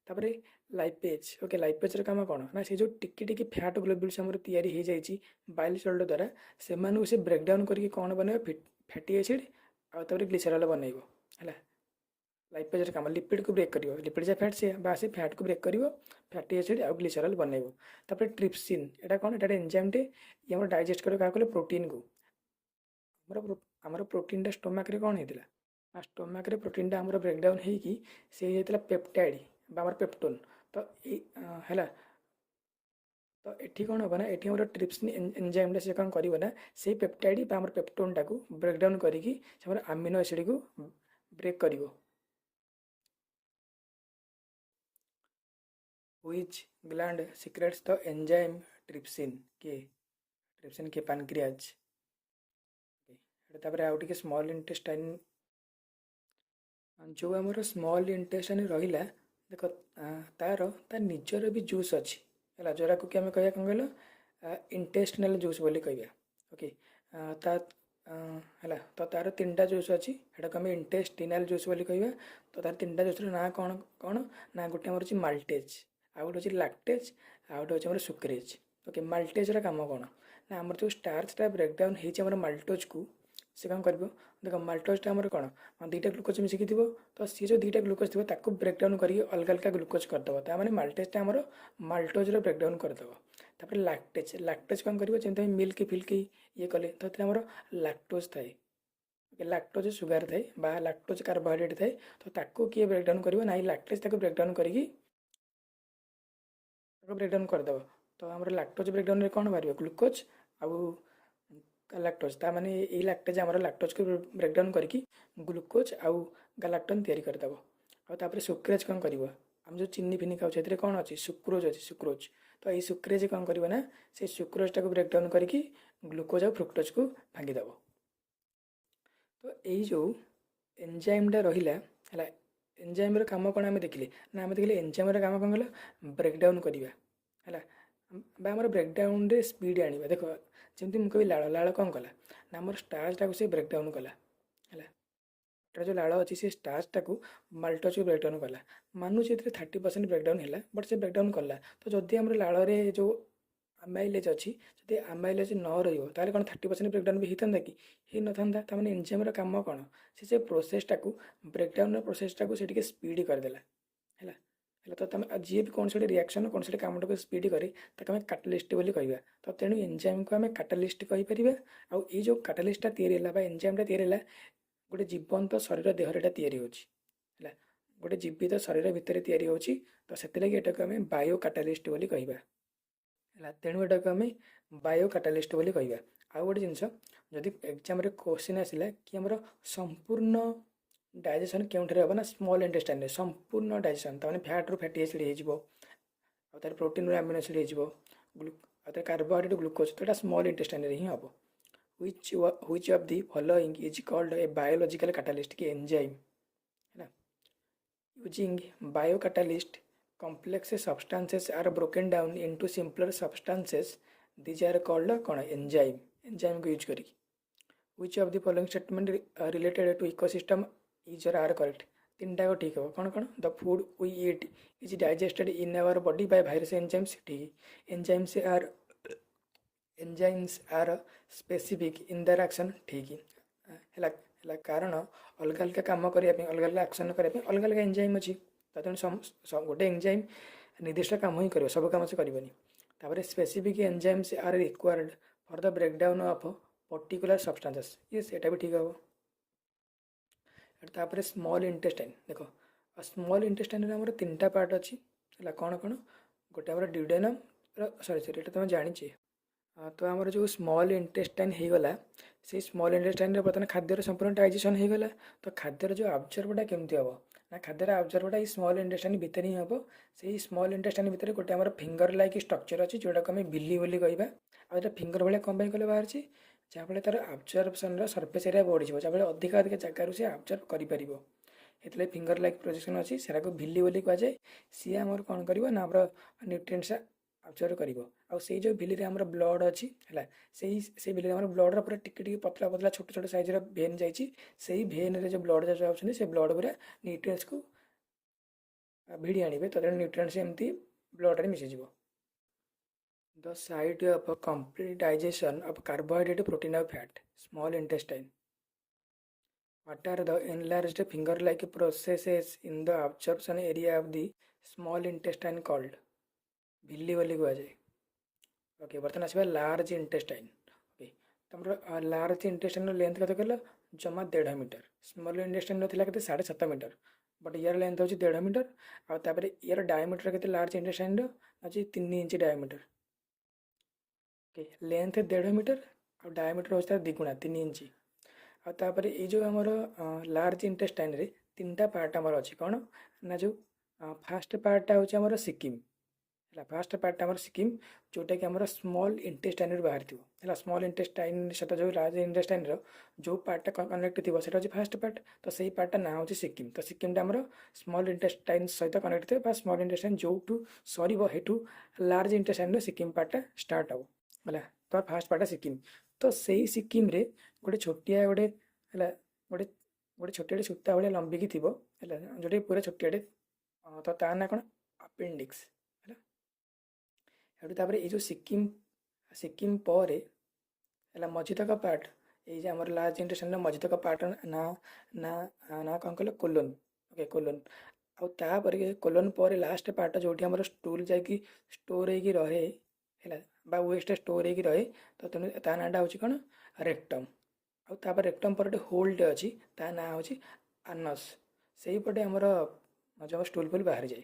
ତାପରେ ଲାଇପେଜ୍, ଓକେ, ଲାଇପେଜ୍ର କାମ କ'ଣ ନା ସେ ଯେଉଁ ଟିକି ଟିକି ଫ୍ୟାଟ୍ ଗ୍ଲୋବ୍ୟୁଲ୍ସ ଆମର ତିଆରି ହେଇଯାଇଛି ବାଇଲ୍ ସଲ୍ଟ ଦ୍ୱାରା, ସେମାନଙ୍କୁ ସେ ବ୍ରେକ୍ଡାଉନ୍ କରିକି କ'ଣ ବନେଇବ, ଫ୍ୟାଟି ଏସିଡ୍ ଆଉ ତାପରେ ଗ୍ଲିସେରଲ୍ ବନେଇବ ହେଲା। ଲାଇପେଜ୍ର କାମ ଲିପିଡ୍କୁ ବ୍ରେକ୍ କରିବ, ଲିପିଡ୍ ଯେ ଫ୍ୟାଟ୍ ସେ ବା ସେ ଫ୍ୟାଟ୍କୁ ବ୍ରେକ୍ କରିବ, ଫ୍ୟାଟି ଏସିଡ୍ ଆଉ ଗ୍ଲିସେରଲ୍ ବନେଇବ। ତାପରେ ଟ୍ରିପ୍ସିନ୍, ଏଇଟା କ'ଣ, ଏଇଟା ଏନ୍ଜାଇମ୍ଟେ, ଇଏ ଆମର ଡାଇଜେଷ୍ଟ କରିବ କାହାକୁ କହିଲେ ପ୍ରୋଟିନ୍କୁ। ଆମର ପ୍ରୋଟିନ୍ଟା ଷ୍ଟୋମାକ୍ରେ କ'ଣ ହେଇଥିଲା ନା ଷ୍ଟୋମାକ୍ରେ ପ୍ରୋଟିନ୍ଟା ଆମର ବ୍ରେକ୍ଡାଉନ୍ ହେଇକି ସେ ହେଇଥିଲା ପେପ୍ଟାଇଡ୍ ବା ଆମର ପେପ୍ଟୋନ୍। ତ ଏଇ ହେଲା, ତ ଏଠି କ'ଣ ହେବ ନା ଏଠି ଆମର ଟ୍ରିପ୍ସିନ୍ ଏନ୍ଜାଇମ୍ଟା ସେ କ'ଣ କରିବ ନା ସେଇ ପେପ୍ଟାଇଡ୍ ବା ଆମର ପେପ୍ଟୋନ୍ଟାକୁ ବ୍ରେକ୍ଡାଉନ୍ କରିକି ସେ ଆମର ଆମିନୋ ଏସିଡ୍କୁ ବ୍ରେକ୍ କରିବ। Which gland secretes the enzyme trypsin? କିଏ ପାନକ୍ରିଆଜ। ତାପରେ ଆଉ ଟିକେ ସ୍ମଲ୍ ଇଣ୍ଟେଷ୍ଟାଇନ୍, ଯେଉଁ ଆମର ସ୍ମଲ୍ ଇଣ୍ଟେଷ୍ଟାଇନ୍ ରହିଲା ଦେଖ, ତା ନିଜର ବି ଜୁସ୍ ଅଛି ହେଲା, ଯେଉଁଟାକୁ କି ଆମେ କହିବା କ'ଣ କହିଲ ଇଣ୍ଟେଷ୍ଟିନାଲ୍ ଜୁସ୍ ବୋଲି କହିବା। ଓକେ, ତା ହେଲା, ତ ତାର 3ଟା ଜୁସ୍ ଅଛି, ସେଟାକୁ ଆମେ ଇଣ୍ଟେଷ୍ଟିନାଲ୍ ଜୁସ୍ ବୋଲି କହିବା। ତ ତାର 3ଟା ଜୁସ୍ର ନାଁ କ'ଣ କ'ଣ ନା ଗୋଟେ ଆମର ଅଛି ମାଲ୍ଟେଜ୍, ଆଉ ଗୋଟେ ଅଛି ଲାକ୍ଟେଜ୍, ଆଉ ଗୋଟେ ଅଛି ଆମର ସୁକ୍ରେଜ୍। ଓକେ, ମାଲ୍ଟେଜ୍ର କାମ କ'ଣ ନା ଆମର ଯେଉଁ ଷ୍ଟାର୍ଚଟା ବ୍ରେକ୍ଡାଉନ୍ ହେଇଛି ଆମର ମାଲ୍ଟୋଜ୍କୁ, ସେ କ'ଣ କରିବ ଦେଖ, ମାଲ୍ଟୋଜ୍ଟା ଆମର କ'ଣ 2ଟା ଗ୍ଲୁକୋଜ୍ ମିଶିକି ଥିବ, ତ ସିଏ ଯେଉଁ 2ଟା ଗ୍ଲୁକୋଜ୍ ଥିବ ତାକୁ ବ୍ରେକ୍ଡାଉନ୍ କରିକି ଅଲଗା ଅଲଗା ଗ୍ଲୁକୋଜ୍ କରିଦେବ, ତା ମାନେ ମାଲ୍ଟେଜ୍ଟା ଆମର ମାଲ୍ଟୋଜ୍ର ବ୍ରେକ୍ଡାଉନ୍ କରିଦେବ। ତାପରେ ଲାକ୍ଟେଜ୍ କ'ଣ କରିବ, ଯେମିତି ଆମେ ମିଲ୍କ ଫିଲ୍କ ଇଏ କଲେ ତ ସେଥିରେ ଆମର ଲାକ୍ଟୋଜ୍ ଥାଏ, ଲାକ୍ଟୋଜ୍ ସୁଗାର ଥାଏ ବା ଲାକ୍ଟୋଜ୍ କାର୍ବୋହାଇଡ୍ରେଟ୍ ଥାଏ, ତ ତାକୁ କିଏ ବ୍ରେକ୍ଡାଉନ୍ କରିବ ନା ଏଇ ଲାକ୍ଟେଜ୍ ତାକୁ ବ୍ରେକ୍ଡାଉନ୍ କରିକି କରିଦେବ। ତ ଆମର ଲାକ୍ଟୋଜ୍ ବ୍ରେକ୍ଡାଉନ୍ରେ କ'ଣ ବାହାରିବ, ଗ୍ଲୁକୋଜ୍ ଆଉ ଗାଲାକ୍ଟୋଜ୍, ତା ମାନେ ଏଇ ଲାକ୍ଟେଜ୍ ଆମର ଲାକ୍ଟୋଜ୍କୁ ବ୍ରେକ୍ଡାଉନ୍ କରିକି ଗ୍ଲୁକୋଜ୍ ଆଉ ଗାଲାକ୍ଟୋନ୍ ତିଆରି କରିଦେବ। ଆଉ ତାପରେ ସୁକ୍ରେଜ୍ କ'ଣ କରିବ, ଆମେ ଯେଉଁ ଚିନି ଫିନି ଖାଉଛେ ସେଥିରେ କ'ଣ ଅଛି, ସୁକ୍ରୋଜ୍ ଅଛି, ସୁକ୍ରୋଜ୍। ତ ଏଇ ସୁକ୍ରେଜ୍ କ'ଣ କରିବ ନା ସେ ସୁକ୍ରୋଜ୍ଟାକୁ ବ୍ରେକ୍ଡାଉନ୍ କରିକି ଗ୍ଲୁକୋଜ୍ ଆଉ ଫ୍ରୁକ୍ଟୋଜ୍କୁ ଭାଙ୍ଗିଦେବ। ତ ଏଇ ଯେଉଁ ଏନ୍ଜାଇମ୍ଟା ରହିଲା ହେଲା, ଏନ୍ଜାଇମ୍ର କାମ କ'ଣ ଆମେ ଦେଖିଲେ ନା ଆମେ ଦେଖିଲେ ଏନ୍ଜାଇମ୍ର କାମ କ'ଣ କଲା, ବ୍ରେକ୍ଡାଉନ୍ କରିବା ହେଲା, ବା ଆମର ବ୍ରେକ୍ଡାଉନ୍ରେ ସ୍ପିଡ୍ ଆଣିବା। ଦେଖ, ଯେମିତି ମୁଁ କହିବି ଲାଳ କ'ଣ କଲା ନା ଆମର ଷ୍ଟାର୍ଚଟାକୁ ସେ ବ୍ରେକ୍ଡାଉନ୍ କଲା ହେଲା, ଏଟା ଯେଉଁ ଲାଳ ଅଛି ସେ ଷ୍ଟାର୍ଚଟାକୁ ମାଲ୍ଟୋଜ୍କୁ ବ୍ରେକ୍ଡାଉନ୍ କଲା, ମାନୁଛି ଏଥିରେ 30% ବ୍ରେକ୍ଡାଉନ୍ ହେଲା, ବଟ୍ ସେ ବ୍ରେକ୍ଡାଉନ୍ କଲା। ତ ଯଦି ଆମର ଲାଳରେ ଯେଉଁ ଆମାଇଲେଜ୍ ଅଛି, ଯଦି ଆମାଇଲେଜ୍ ନ ରହିବ ତାହେଲେ କ'ଣ 30% ବ୍ରେକ୍ଡାଉନ୍ ବି ହେଇଥାନ୍ତା କି, ହେଇନଥାନ୍ତା। ତାମାନେ ଏନ୍ଜାଇମ୍ର କାମ କ'ଣ, ସେ ପ୍ରୋସେସ୍ଟାକୁ ବ୍ରେକ୍ଡାଉନ୍ର ପ୍ରୋସେସ୍ଟାକୁ ସେ ଟିକେ ସ୍ପିଡ୍ କରିଦେଲା ହେଲା। ତ ତମେ ଯିଏ ବି କୌଣସି ଗୋଟେ ରିଆକ୍ସନ୍ କୌଣସି ଗୋଟେ କାମଟାକୁ ସ୍ପିଡ୍ କରେ ତାକୁ ଆମେ କାଟାଲିଷ୍ଟ ବୋଲି କହିବା। ତ ତେଣୁ ଏନ୍ଜାଇମ୍କୁ ଆମେ କାଟାଲିଷ୍ଟ କହିପାରିବା। ଆଉ ଏଇ ଯେଉଁ କାଟାଲିଷ୍ଟଟା ତିଆରି ହେଲା ବା ଏନ୍ଜାଇମ୍ଟା ତିଆରି ହେଲା, ଗୋଟେ ଜୀବନ୍ତ ଶରୀର ଦେହରେ ଏଟା ତିଆରି ହେଉଛି ହେଲା, ଗୋଟେ ଜୀବିତ ଶରୀର ଭିତରେ ତିଆରି ହେଉଛି। ତ ସେଥିଲାଗି ଏଟାକୁ ଆମେ ବାୟୋ କାଟାଲିଷ୍ଟ ବୋଲି କହିବା ହେଲା। ତେଣୁ ଏଟାକୁ ଆମେ ବାୟୋ କାଟାଲିଷ୍ଟ ବୋଲି କହିବା। ଆଉ ଗୋଟେ ଜିନିଷ, ଯଦି ଏକ୍ଜାମ୍ରେ କ୍ୱେଶ୍ଚିନ୍ ଆସିଲା କି ଆମର ସମ୍ପୂର୍ଣ୍ଣ ଡାଇଜେସନ୍ କେଉଁଠାରେ ହେବ ନା ସ୍ମଲ୍ ଇଣ୍ଟେଷ୍ଟାଇନ୍ରେ, ସମ୍ପୂର୍ଣ୍ଣ ଡାଇଜେସନ୍, ତାମାନେ ଫ୍ୟାଟ୍ରୁ ଫ୍ୟାଟି ଏସିଡ୍ ହେଇଯିବ, ଆଉ ତାର ପ୍ରୋଟିନ୍ରୁ ଆମିନୋ ଏସିଡ୍ ହେଇଯିବ, ଆଉ ତାର କାର୍ବୋହାଇଡ୍ରେଟ୍ ଗ୍ଲୁକୋଜ୍, ତ ଏଇଟା ସ୍ମଲ୍ ଇଣ୍ଟେଷ୍ଟାଇନ୍ରେ ହିଁ ହେବ। which of the following is called a biological catalyst କି enzyme ହେଲା। using biocatalyst complex substances are broken down into simpler substances, these are called କ'ଣ enzyme को यूज करी। which of the following statement related to ecosystem is or are correct, 3ଟା ठीक है। कौन कौन, the food we eat is digested in our body by various enzymes, ठीक। Enzymes are specific in their action, ठीक है। कारण अलग अलग काम करने अलग अलग एक्शन करने अलग अलग एंजाइम अच्छी, तेणु गोटे एंजाइम निर्दिष्ट काम ही कर, सब काम से करनी। Specific enzymes are required for the breakdown of particular substances, ये सेटा भी ठीक हम। तापर स्मॉल इंटेस्टाइन देख, स्मॉल इंटेस्टाइन आम 3टा पार्ट अच्छी है, कौन कौन, गोटे आम ड्यूडेनम, सॉरी तुम जानी। तो आमर जो स्मॉल इंटेस्टाइन हो गला, से स्मॉल इंटेस्टाइन बर्तमान खाद्यर संपूर्ण डाइजेशन हो गला। तो खाद्यर जो अब्जर्वटा केमती हम ना, खाद्यर अब्जर्वटा ये स्मॉल इंटेस्टाइन भितर ही हम। से स्मॉल इंटेस्टाइन भितर गोटे आम फिंगर लाइक स्ट्रक्चर अच्छी, जोटा को आम बिल्ली बोली कहवा। आ फिंगर भाई कम कले बाहर जहाँफल तार अब्जर्वेशन सर्फेस एरिया बढ़ी, जहाँफल अधिक अधिक जगार से अब्जर्व कर। ଏଥିରେ ଫିଙ୍ଗର ଲାଇକ୍ ପ୍ରୋଜେକ୍ସନ୍ ଅଛି, ସେଟାକୁ ଭିଲି ବୋଲି କୁହାଯାଏ। ସିଏ ଆମର କ'ଣ କରିବ ନା ଆମର ନ୍ୟୁଟ୍ରିଏଣ୍ଟସ୍ ଆବଜର୍ଭ କରିବ। ଆଉ ସେଇ ଯେଉଁ ଭିଲିରେ ଆମର ବ୍ଲଡ଼ ଅଛି ହେଲା, ସେଇ ଭିଲିରେ ଆମର ବ୍ଲଡ଼ର ପୁରା ଟିକେ ଟିକେ ପତଳା ପତଳା ଛୋଟ ଛୋଟ ସାଇଜ୍ର ଭେନ୍ ଯାଇଛି। ସେଇ ଭେନ୍ରେ ଯେଉଁ ବ୍ଲଡ଼ ଯାଉଛନ୍ତି ସେ ବ୍ଲଡ଼ ଗୁରା ନ୍ୟୁଟ୍ରିଏଣ୍ଟସ୍କୁ ଭିଡ଼ି ଆଣିବେ, ତ ନ୍ୟୁଟ୍ରିଏଣ୍ଟସ୍ ଏମିତି ବ୍ଲଡ଼ରେ ମିଶିଯିବ। The site of a complete digestion of carbohydrate, protein or fat, small intestine. What are the enlarged finger-like processes in the absorption area of the small intestine called? villi ବୋଲି କୁହାଯାଏ। Okay, ବର୍ତ୍ତମାନ ଆସିବା large intestine. Okay, ତମର large ଇଣ୍ଟେଷ୍ଟାଇନ୍ର length କେତେ କହିଲ? ଜମା 1.5 metre. Small ଇଣ୍ଟେଷ୍ଟାଇନ୍ର ଥିଲା କେତେ? 7.5 ମିଟର। ବଟ୍ ଇୟର ଲେନ୍ଥ ହେଉଛି 1.5 ମିଟର। ଆଉ ତାପରେ ଇୟର ଡାଇମିଟର କେତେ? ଲାର୍ଜ ଇଣ୍ଟେଷ୍ଟାଇନ୍ର ଅଛି 3 inch diameter. Okay, length 1.5 metre ଆଉ ଡାଇମିଟର ହେଉଛି ତାର ଦ୍ୱିଗୁଣା 3 ଇଞ୍ଚ। ଆଉ ତାପରେ ଏଇ ଯେଉଁ ଆମର ଲାର୍ଜ ଇଣ୍ଟେଷ୍ଟାଇନ୍ରେ 3ଟା ପାର୍ଟ ଆମର ଅଛି। କ'ଣ ନା ଯେଉଁ ଫାର୍ଷ୍ଟ ପାର୍ଟଟା ହେଉଛି ଆମର ସିକିମ୍ ହେଲା। ଫାର୍ଷ୍ଟ ପାର୍ଟଟା ଆମର ସିକିମ୍, ଯେଉଁଟାକି ଆମର ସ୍ମଲ୍ ଇଣ୍ଟେଷ୍ଟାଇନ୍ରୁ ବାହାରିଥିବ ହେଲା। ସ୍ମଲ୍ ଇଣ୍ଟେଷ୍ଟାଇନ୍ ସେଟା ଯେଉଁ ଲାର୍ଜ ଇଣ୍ଟେଷ୍ଟାଇନ୍ର ଯେଉଁ ପାର୍ଟଟା କନେକ୍ଟ ଥିବ ସେଟା ହେଉଛି ଫାର୍ଷ୍ଟ ପାର୍ଟ। ତ ସେଇ ପାର୍ଟଟା ନାଁ ହେଉଛି ସିକିମ୍। ତ ସିକିମ୍ଟା ଆମର ସ୍ମଲ୍ ଇଣ୍ଟେଷ୍ଟାଇନ୍ ସହିତ କନେକ୍ଟ ଥିବ, ବା ସ୍ମଲ୍ ଇଣ୍ଟେଷ୍ଟାଇନ୍ ଯେଉଁଠୁ ସରିବ ସେଇଠୁ ଲାର୍ଜ ଇଣ୍ଟେଷ୍ଟାଇନ୍ର ସିକିମ୍ ପାର୍ଟଟା ଷ୍ଟାର୍ଟ ହେବ ହେଲା। ତ ଫାର୍ଷ୍ଟ ପାର୍ଟଟା ସିକିମ୍। ତ ସେଇ ସିକିମ୍ରେ ଗୋଟେ ଛୋଟିଆ ଗୋଟେ ହେଲା, ଗୋଟେ ଗୋଟେ ଛୋଟିଆଟେ ସୂତା ଭଳିଆ ଲମ୍ବିକି ଥିବ ହେଲା, ଯେଉଁଟାକି ପୁରା ଛୋଟିଆଟେ। ତ ତା ନାଁ କ'ଣ? ଆପେଣ୍ଡିକ୍ସ ହେଲା। ସେଠୁ ତାପରେ ଏଇ ଯେଉଁ ସିକିମ୍ ପରେ ହେଲା ମଝିତକ ପାର୍ଟ, ଏଇ ଯେ ଆମର ଲାର୍ଜ ଇଣ୍ଟେଷ୍ଟାଇନ୍ର ମଝିତକ ପାର୍ଟ ନା ନା ନା କ'ଣ କହିଲ? କୋଲୋନ୍। Okay, colon. ଆଉ ତାପରେ କୋଲୋନ୍ ପରେ ଲାଷ୍ଟ ପାର୍ଟ ଯେଉଁଠି ଆମର ଷ୍ଟୁଲ୍ ଯାଇକି ଷ୍ଟୋର୍ ହେଇକି ରହେ ହେଲା, ବା ୱେଷ୍ଟ ଷ୍ଟୋର୍ ହେଇକି ରହେ, ତ ତେଣୁ ତା ନାଁଟା ହେଉଛି କ'ଣ? ରେକ୍ଟମ୍। ଆଉ ତାପରେ ରେକ୍ଟମ୍ ପରେ ଗୋଟେ ହୋଲ୍ଟେ ଅଛି, ତା ନାଁ ହେଉଛି ଆନସ୍। ସେଇପଟେ ଆମର ଯେଉଁ ଷ୍ଟୁଲ୍ ଫୁଲ୍ ବାହାରିଯାଏ।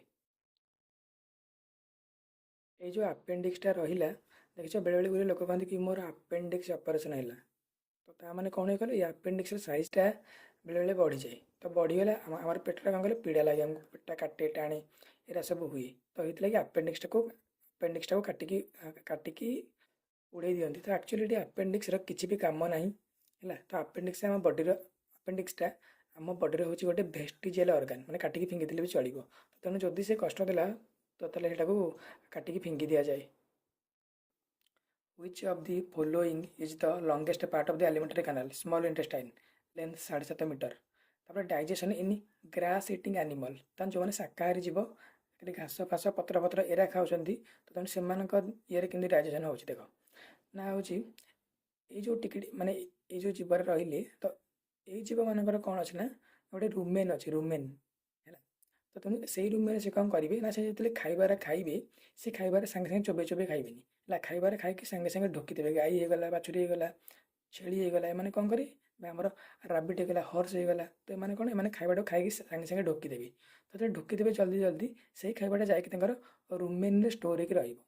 ଏଇ ଯେଉଁ ଆପେଣ୍ଡିକ୍ସଟା ରହିଲା, ଦେଖିଛ ବେଳେବେଳେ ଗୋଟେ ଲୋକ କହନ୍ତି କି ମୋର ଆପେଣ୍ଡିକ୍ସ ଅପରେସନ୍ ହେଲା। ତ ତା ମାନେ କ'ଣ କହିଲେ? ଏଇ ଆପେଣ୍ଡିକ୍ସର ସାଇଜ୍ଟା ବେଳେବେଳେ ବଢ଼ିଯାଏ। ତ ବଢ଼ିଗଲେ ଆମର ପେଟଟା କ'ଣ କହିଲେ? ପୀଡ଼ା ଲାଗେ, ଆମକୁ ପେଟଟା କାଟେ, ଟାଣେ, ଏରା ସବୁ ହୁଏ। ତ ହେଇଥିଲାଗି ଆପେଣ୍ଡିକ୍ସଟାକୁ କାଟିକି ଉଡ଼େଇ ଦିଅନ୍ତି। ତ ଆକ୍ଚୁଆଲି ଏଠି ଆପେଣ୍ଡିକ୍ସର କିଛି ବି କାମ ନାହିଁ ହେଲା। ତ ଆପେଣ୍ଡିକ୍ସଟା ଆମ ବଡ଼ିର ହେଉଛି ଗୋଟେ ଭେଷ୍ଟିଜିଆଲ୍ ଅର୍ଗାନ୍, ମାନେ କାଟିକି ଫିଙ୍ଗିଦେଲେ ବି ଚଳିବ। ତେଣୁ ଯଦି ସେ କଷ୍ଟ ଦେଲା ତ ତାହେଲେ ସେଟାକୁ କାଟିକି ଫିଙ୍ଗି ଦିଆଯାଏ। Which of the following is the longest part of the alimentary canal? Small intestine, length 7.5 ମିଟର। ତାପରେ digestion in grass eating animal, ତାହେଲେ ଯେଉଁମାନେ ଶାକାହାରୀ ଜୀବ, ଏଠି ଘାସ ଫାସ ପତ୍ର ଏରା ଖାଉଛନ୍ତି, ତ ତେଣୁ ସେମାନଙ୍କ ଇଏରେ କେମିତି ଡାଇଜେସନ୍ ହେଉଛି ଦେଖ। ନା ହେଉଛି ଏଇ ଯେଉଁ ଟିକେ ମାନେ ଏଇ ଯେଉଁ ଜୀବରେ ରହିଲେ, ତ ଏଇ ଜୀବମାନଙ୍କର କ'ଣ ଅଛି ନା ଗୋଟେ ରୁମେନ୍ ଅଛି, ରୁମେନ୍ ହେଲା। ତ ତେଣୁ ସେଇ ରୁମେନ୍ରେ ସେ କ'ଣ କରିବେ ନା, ସେ ଯେତେବେଳେ ଖାଇବାରେ ଖାଇବେ, ସେ ଖାଇବାରେ ସାଙ୍ଗେ ସାଙ୍ଗେ ଚୋବେଇ ଚୋବେଇ ଖାଇବେନି ହେଲା। ଖାଇବାରେ ଖାଇକି ସାଙ୍ଗେ ସାଙ୍ଗେ ଢୋକିଦେବେ। ଗାଈ ହେଇଗଲା, ବାଛୁରୀ ହେଇଗଲା, ଛେଳି ହେଇଗଲା, ଏମାନେ କ'ଣ କରିବେ? ବା ଆମର ରାବିଟ୍ ହେଇଗଲା, ହର୍ସ ହେଇଗଲା, ତ ଏମାନେ କ'ଣ, ଏମାନେ ଖାଇବାଟାକୁ ଖାଇକି ସାଙ୍ଗେ ସାଙ୍ଗେ ଢୋକିଦେବେ। ତ ଯେତେବେଳେ ଢୋକିଦେବେ ଜଲ୍ଦି ଜଲ୍ଦି, ସେଇ ଖାଇବାଟା ଯାଇକି ତାଙ୍କର ରୁମେନ୍ରେ ଷ୍ଟୋର୍ ହେଇକି ରହିବ।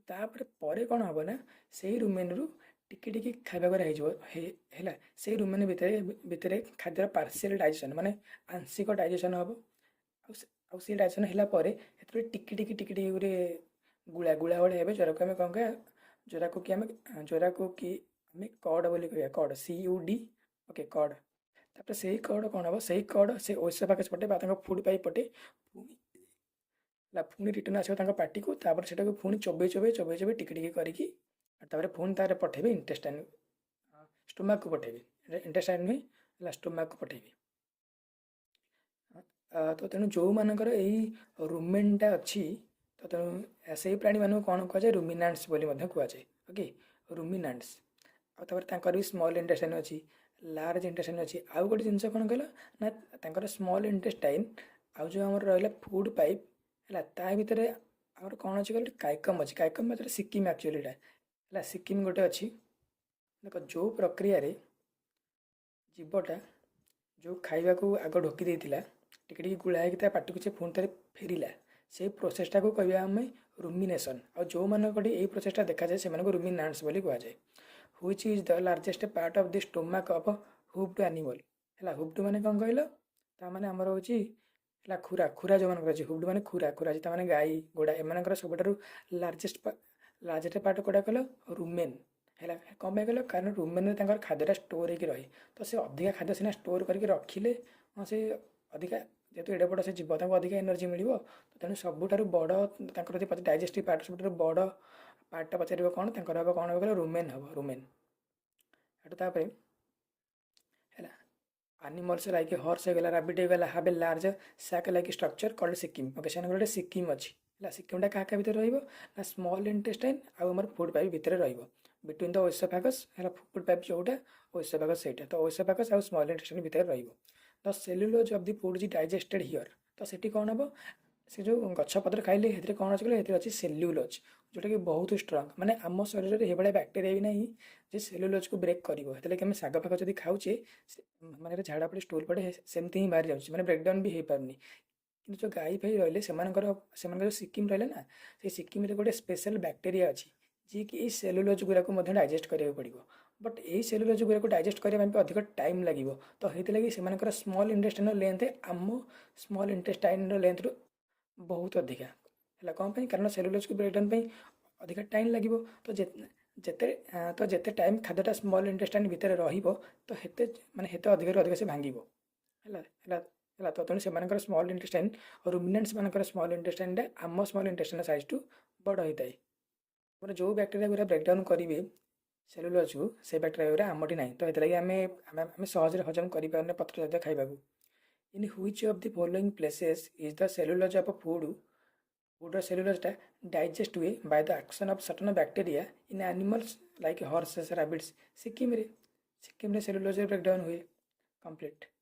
ତାପରେ କ'ଣ ହେବ ନା, ସେଇ ରୁମେନ୍ରୁ ଟିକେ ଟିକେ ଖାଇବା ଗୁରା ହେଇଯିବ ହେଲା। ସେଇ ରୁମେନ୍ ଭିତରେ ଖାଦ୍ୟର ପାର୍ସିଆଲ୍ ଡାଇଜେସନ୍, ମାନେ ଆଂଶିକ ଡାଇଜେସନ୍ ହେବ। ଆଉ ସେ ଡାଇଜେସନ୍ ହେଲା ପରେ ସେଥିରେ ଟିକେ ଟିକେ ଗୋଟେ ଗୁଳା ଭଳିଆ ହେବେ, ଯୋରାକୁ ଆମେ କ'ଣ କହିବା? ଯୋରାକୁ କି ଆମେ କଡ଼ ବୋଲି କହିବା, କଡ଼, CUD। ଓକେ, କଡ଼। ତାପରେ ସେଇ କଡ଼ କ'ଣ ହେବ? ସେଇ କଡ଼ ସେ ଓସୋଫାଗସ୍ ପଟେ ବା ତାଙ୍କ ଫୁଡ୍ ପାଇପ୍ ପଟେ ପୁଣି ରିଟର୍ନ ଆସିବ ତାଙ୍କ ପାଟିକୁ। ତାପରେ ସେଟାକୁ ପୁଣି ଚୋବେଇ ଚୋବେଇ ଟିକେ ଟିକେ କରିକି ତାପରେ ପୁଣି ତାର ପଠେଇବେ ଇଣ୍ଟେଷ୍ଟାଇନ୍, ଷ୍ଟୋମାକ୍କୁ ପଠେଇବେ। ଇଣ୍ଟେଷ୍ଟାଇନ୍ ନୁହେଁ ହେଲା, ଷ୍ଟୋମାକ୍କୁ ପଠେଇବେ। ତ ତେଣୁ ଯେଉଁମାନଙ୍କର ଏଇ ରୁମେନ୍ଟା ଅଛି, ତ ତେଣୁ ସେଇ ପ୍ରାଣୀମାନଙ୍କୁ କ'ଣ କୁହାଯାଏ? ରୁମିନାଣ୍ଟସ୍ ବୋଲି ମଧ୍ୟ କୁହାଯାଏ। ଓକେ, ରୁମିନାଣ୍ଟସ୍। ଆଉ ତାପରେ ତାଙ୍କର ବି ସ୍ମଲ୍ ଇଣ୍ଟେଷ୍ଟାଇନ୍ ଅଛି, ଲାର୍ଜ ଇଣ୍ଟେଷ୍ଟାଇନ୍ ଅଛି। ଆଉ ଗୋଟେ ଜିନିଷ କ'ଣ କହିଲ ନା, ତାଙ୍କର ସ୍ମଲ୍ ଇଣ୍ଟେଷ୍ଟାଇନ୍ ଆଉ ଯେଉଁ ଆମର ରହିଲା ଫୁଡ୍ ପାଇପ୍ ହେଲା, ତା ଭିତରେ ଆମର କ'ଣ ଅଛି କହିଲେ? କାଇକମ୍ ଅଛି। କାଇକମ୍ ଭିତରେ ସିକିମ୍ ଆକ୍ଚୁଆଲି ଏଇଟା ହେଲା, ସିକିମ୍ ଗୋଟେ ଅଛି। ଦେଖ, ଯେଉଁ ପ୍ରକ୍ରିୟାରେ ଜୀବଟା ଯେଉଁ ଖାଇବାକୁ ଆଗ ଢୋକି ଦେଇଥିଲା, ଟିକେ ଟିକେ ଗୁଳା ହେଇକି ତା ପାଟିକୁ ସେ ପୁଣି ଥରେ ଫେରିଲା, ସେଇ ପ୍ରୋସେସ୍ଟାକୁ କହିବା ଆମେ ରୁମିନେସନ୍। ଆଉ ଯେଉଁମାନଙ୍କଠି ଏଇ ପ୍ରୋସେସ୍ଟା ଦେଖାଯାଏ ସେମାନଙ୍କୁ ରୁମିନାଣ୍ଟସ୍ ବୋଲି କୁହାଯାଏ। Which is the largest part of the stomach of hoofed animal ହେଲା। ହୁପ୍ଡ ମାନେ କ'ଣ କହିଲ? ତାମାନେ ଆମର ହେଉଛି ହେଲା ଖୁରା ଯେଉଁମାନଙ୍କର ଅଛି, ହୁପ୍ଡ ମାନେ ଖୁରା ଅଛି, ତାମାନେ ଗାଈ, ଘୋଡ଼ା, ଏମାନଙ୍କର ସବୁଠାରୁ ଲାର୍ଜେଷ୍ଟ ପାର୍ଟ କେଉଁଟା କହିଲ? ରୁମେନ୍ ହେଲା। କ'ଣ ପାଇଁ କହିଲ? କାରଣ ରୁମେନ୍ରେ ତାଙ୍କର ଖାଦ୍ୟଟା ଷ୍ଟୋର୍ ହେଇକି ରହେ। ତ ସେ ଅଧିକା ଖାଦ୍ୟ ସିନା ଷ୍ଟୋର୍ କରିକି ରଖିଲେ, ହଁ, ସେ ଅଧିକା ଯେହେତୁ ଏଡ଼େ ବଡ଼ ସେ ଜୀବ ତାଙ୍କୁ ଅଧିକା ଏନର୍ଜି ମିଳିବ। ତ ତେଣୁ ସବୁଠାରୁ ବଡ଼ ତାଙ୍କର ଯଦି ଡାଇଜେଷ୍ଟିଭ୍ ପାର୍ଟ ସବୁଠାରୁ ବଡ଼ ପାର୍ଟଟା ପଚାରିବ କ'ଣ, ତାଙ୍କର ହେବ କ'ଣ ହେବ କହିଲେ ରୁମେନ୍ ହେବ, ରୁମେନ୍। ଏଠୁ ତାପରେ ହେଲା ଆନିମଲ୍ସ ଲାଇକ୍ ହର୍ସ ହେଇଗଲା, ରାବିଟ୍ ହେଇଗଲା, have a large sac like structure called caecum. Okay, ସେମାନଙ୍କର ଗୋଟେ ସିକିମ୍ ଅଛି ହେଲା। ସିକିମ୍ଟା କାହା କାହା ଭିତରେ ରହିବ ନା ସ୍ମଲ୍ ଇଣ୍ଟେଷ୍ଟାଇନ୍ ଆଉ ଆମର ଫୁଡ୍ ପାଇପ୍ ଭିତରେ ରହିବ, ବିଟୁଇନ୍ ଦ ଓଇସୋଫାଗସ୍ ହେଲା। ଫୁଡ୍ ପାଇପ୍ ଯେଉଁଟା, ଓଇସୋଫାଗସ୍ ସେଇଟା। ତ ଓଇସୋଫାଗସ୍ ଆଉ ସ୍ମଲ୍ ଇଣ୍ଟେଷ୍ଟାଇନ୍ ଭିତରେ ରହିବ। The cellulose of the food is digested here. ତ ସେଠି କ'ଣ ହେବ, ସେ ଯେଉଁ ଗଛ ପତ୍ର ଖାଇଲେ ସେଥିରେ କ'ଣ ଅଛି କହିଲେ, ସେଥିରେ ଅଛି ସେଲ୍ୟୁଲୋଜ, ଯେଉଁଟାକି ବହୁତ ଷ୍ଟ୍ରଙ୍ଗ। ମାନେ ଆମ ଶରୀରରେ ଏଭଳିଆ ବ୍ୟାକ୍ଟେରିଆ ବି ନାହିଁ ଯେ ସେଲ୍ୟୁଲୋଜକୁ ବ୍ରେକ୍ କରିବ। ସେଥିଲାଗି ଆମେ ଶାଗ ଫାଗ ଯଦି ଖାଉଛେ ମାନେ ଝାଡ଼ା ପଡ଼େ, ଷ୍ଟୁଲ୍ ପଡ଼େ, ସେମିତି ହିଁ ବାହାରି ଯାଉଛି, ମାନେ ବ୍ରେକ୍ଡାଉନ୍ ବି ହେଇପାରୁନି। କିନ୍ତୁ ଯେଉଁ ଗାଈ ଫାଇ ରହିଲେ ସେମାନଙ୍କର ଯେଉଁ ସିକିମ୍ ରହିଲେ ନା, ସେଇ ସିକିମ୍ରେ ଗୋଟେ ସ୍ପେଶାଲ୍ ବ୍ୟାକ୍ଟେରିଆ ଅଛି ଯିଏକି ଏଇ ସେଲୁଲୋଜ ଗୁଡ଼ାକୁ ମଧ୍ୟ ଡାଇଜେଷ୍ଟ କରିବାକୁ ପଡ଼ିବ। ବଟ୍ ଏଇ ସେଲୁଲୋଜ ଗୁଡ଼ାକୁ ଡାଇଜେଷ୍ଟ କରିବା ପାଇଁ ଅଧିକ ଟାଇମ୍ ଲାଗିବ। ତ ହେଇଥିଲାଗି ସେମାନଙ୍କର ସ୍ମଲ୍ ଇଣ୍ଟେଷ୍ଟାଇନ୍ର ଲେନ୍ଥ ଆମ ସ୍ମଲ୍ ଇଣ୍ଟେଷ୍ଟାଇନ୍ର ଲେନ୍ଥରୁ ବହୁତ ଅଧିକା ହେଲା। କ'ଣ ପାଇଁ? କାରଣ ସେଲୁଲୋଜକୁ ବ୍ରେକ୍ଡାଉନ୍ ପାଇଁ ଅଧିକା ଟାଇମ୍ ଲାଗିବ। ତ ଯେତେ ଟାଇମ୍ ଖାଦ୍ୟଟା ସ୍ମଲ୍ ଇଣ୍ଟେଷ୍ଟାଇନ୍ ଭିତରେ ରହିବ, ତ ହେତେ ଅଧିକରୁ ଅଧିକ ସେ ଭାଙ୍ଗିବ ହେଲା ହେଲା ହେଲା। ତ ତେଣୁ ସେମାନଙ୍କର ସ୍ମଲ୍ ଇଣ୍ଟେଷ୍ଟାଇନ୍ ଆଉ ରୁମିନେଣ୍ଟସ୍ ମାନଙ୍କର ସ୍ମଲ୍ ଇଣ୍ଟେଷ୍ଟାଇନ୍ଟା ଆମ ସ୍ମଲ୍ ଇଣ୍ଟେଷ୍ଟାଇନ୍ ସାଇଜ୍ଠୁ ବଡ଼ ହୋଇଥାଏ। ଆମର ଯେଉଁ ବ୍ୟାକ୍ଟେରିଆ ଗୁଡ଼ା ବ୍ରେକ୍ଡାଉନ୍ କରିବେ ସେଲୁଲୋଜକୁ, ସେ ବ୍ୟାକ୍ଟେରିଆ ଗୁଡ଼ା ଆମଠି ନାହିଁ। ତ ସେଥିଲାଗି ଆମେ ସହଜରେ ହଜମ କରିପାରୁନେ ପତ୍ର ଜାତୀୟ ଖାଇବାକୁ। In which of the following places is the cellulose of ଫୁଡ଼ର ସେଲୁଲୋଜଟା ଡାଇଜେଷ୍ଟ ହୁଏ by the action of certain bacteria in animals like horses, rabbits. ସିକିମ୍ରେ ସେଲୁଲୋଜ ବ୍ରେକ୍ଡାଉନ୍ ହୁଏ। କମ୍ପ୍ଲିଟ୍।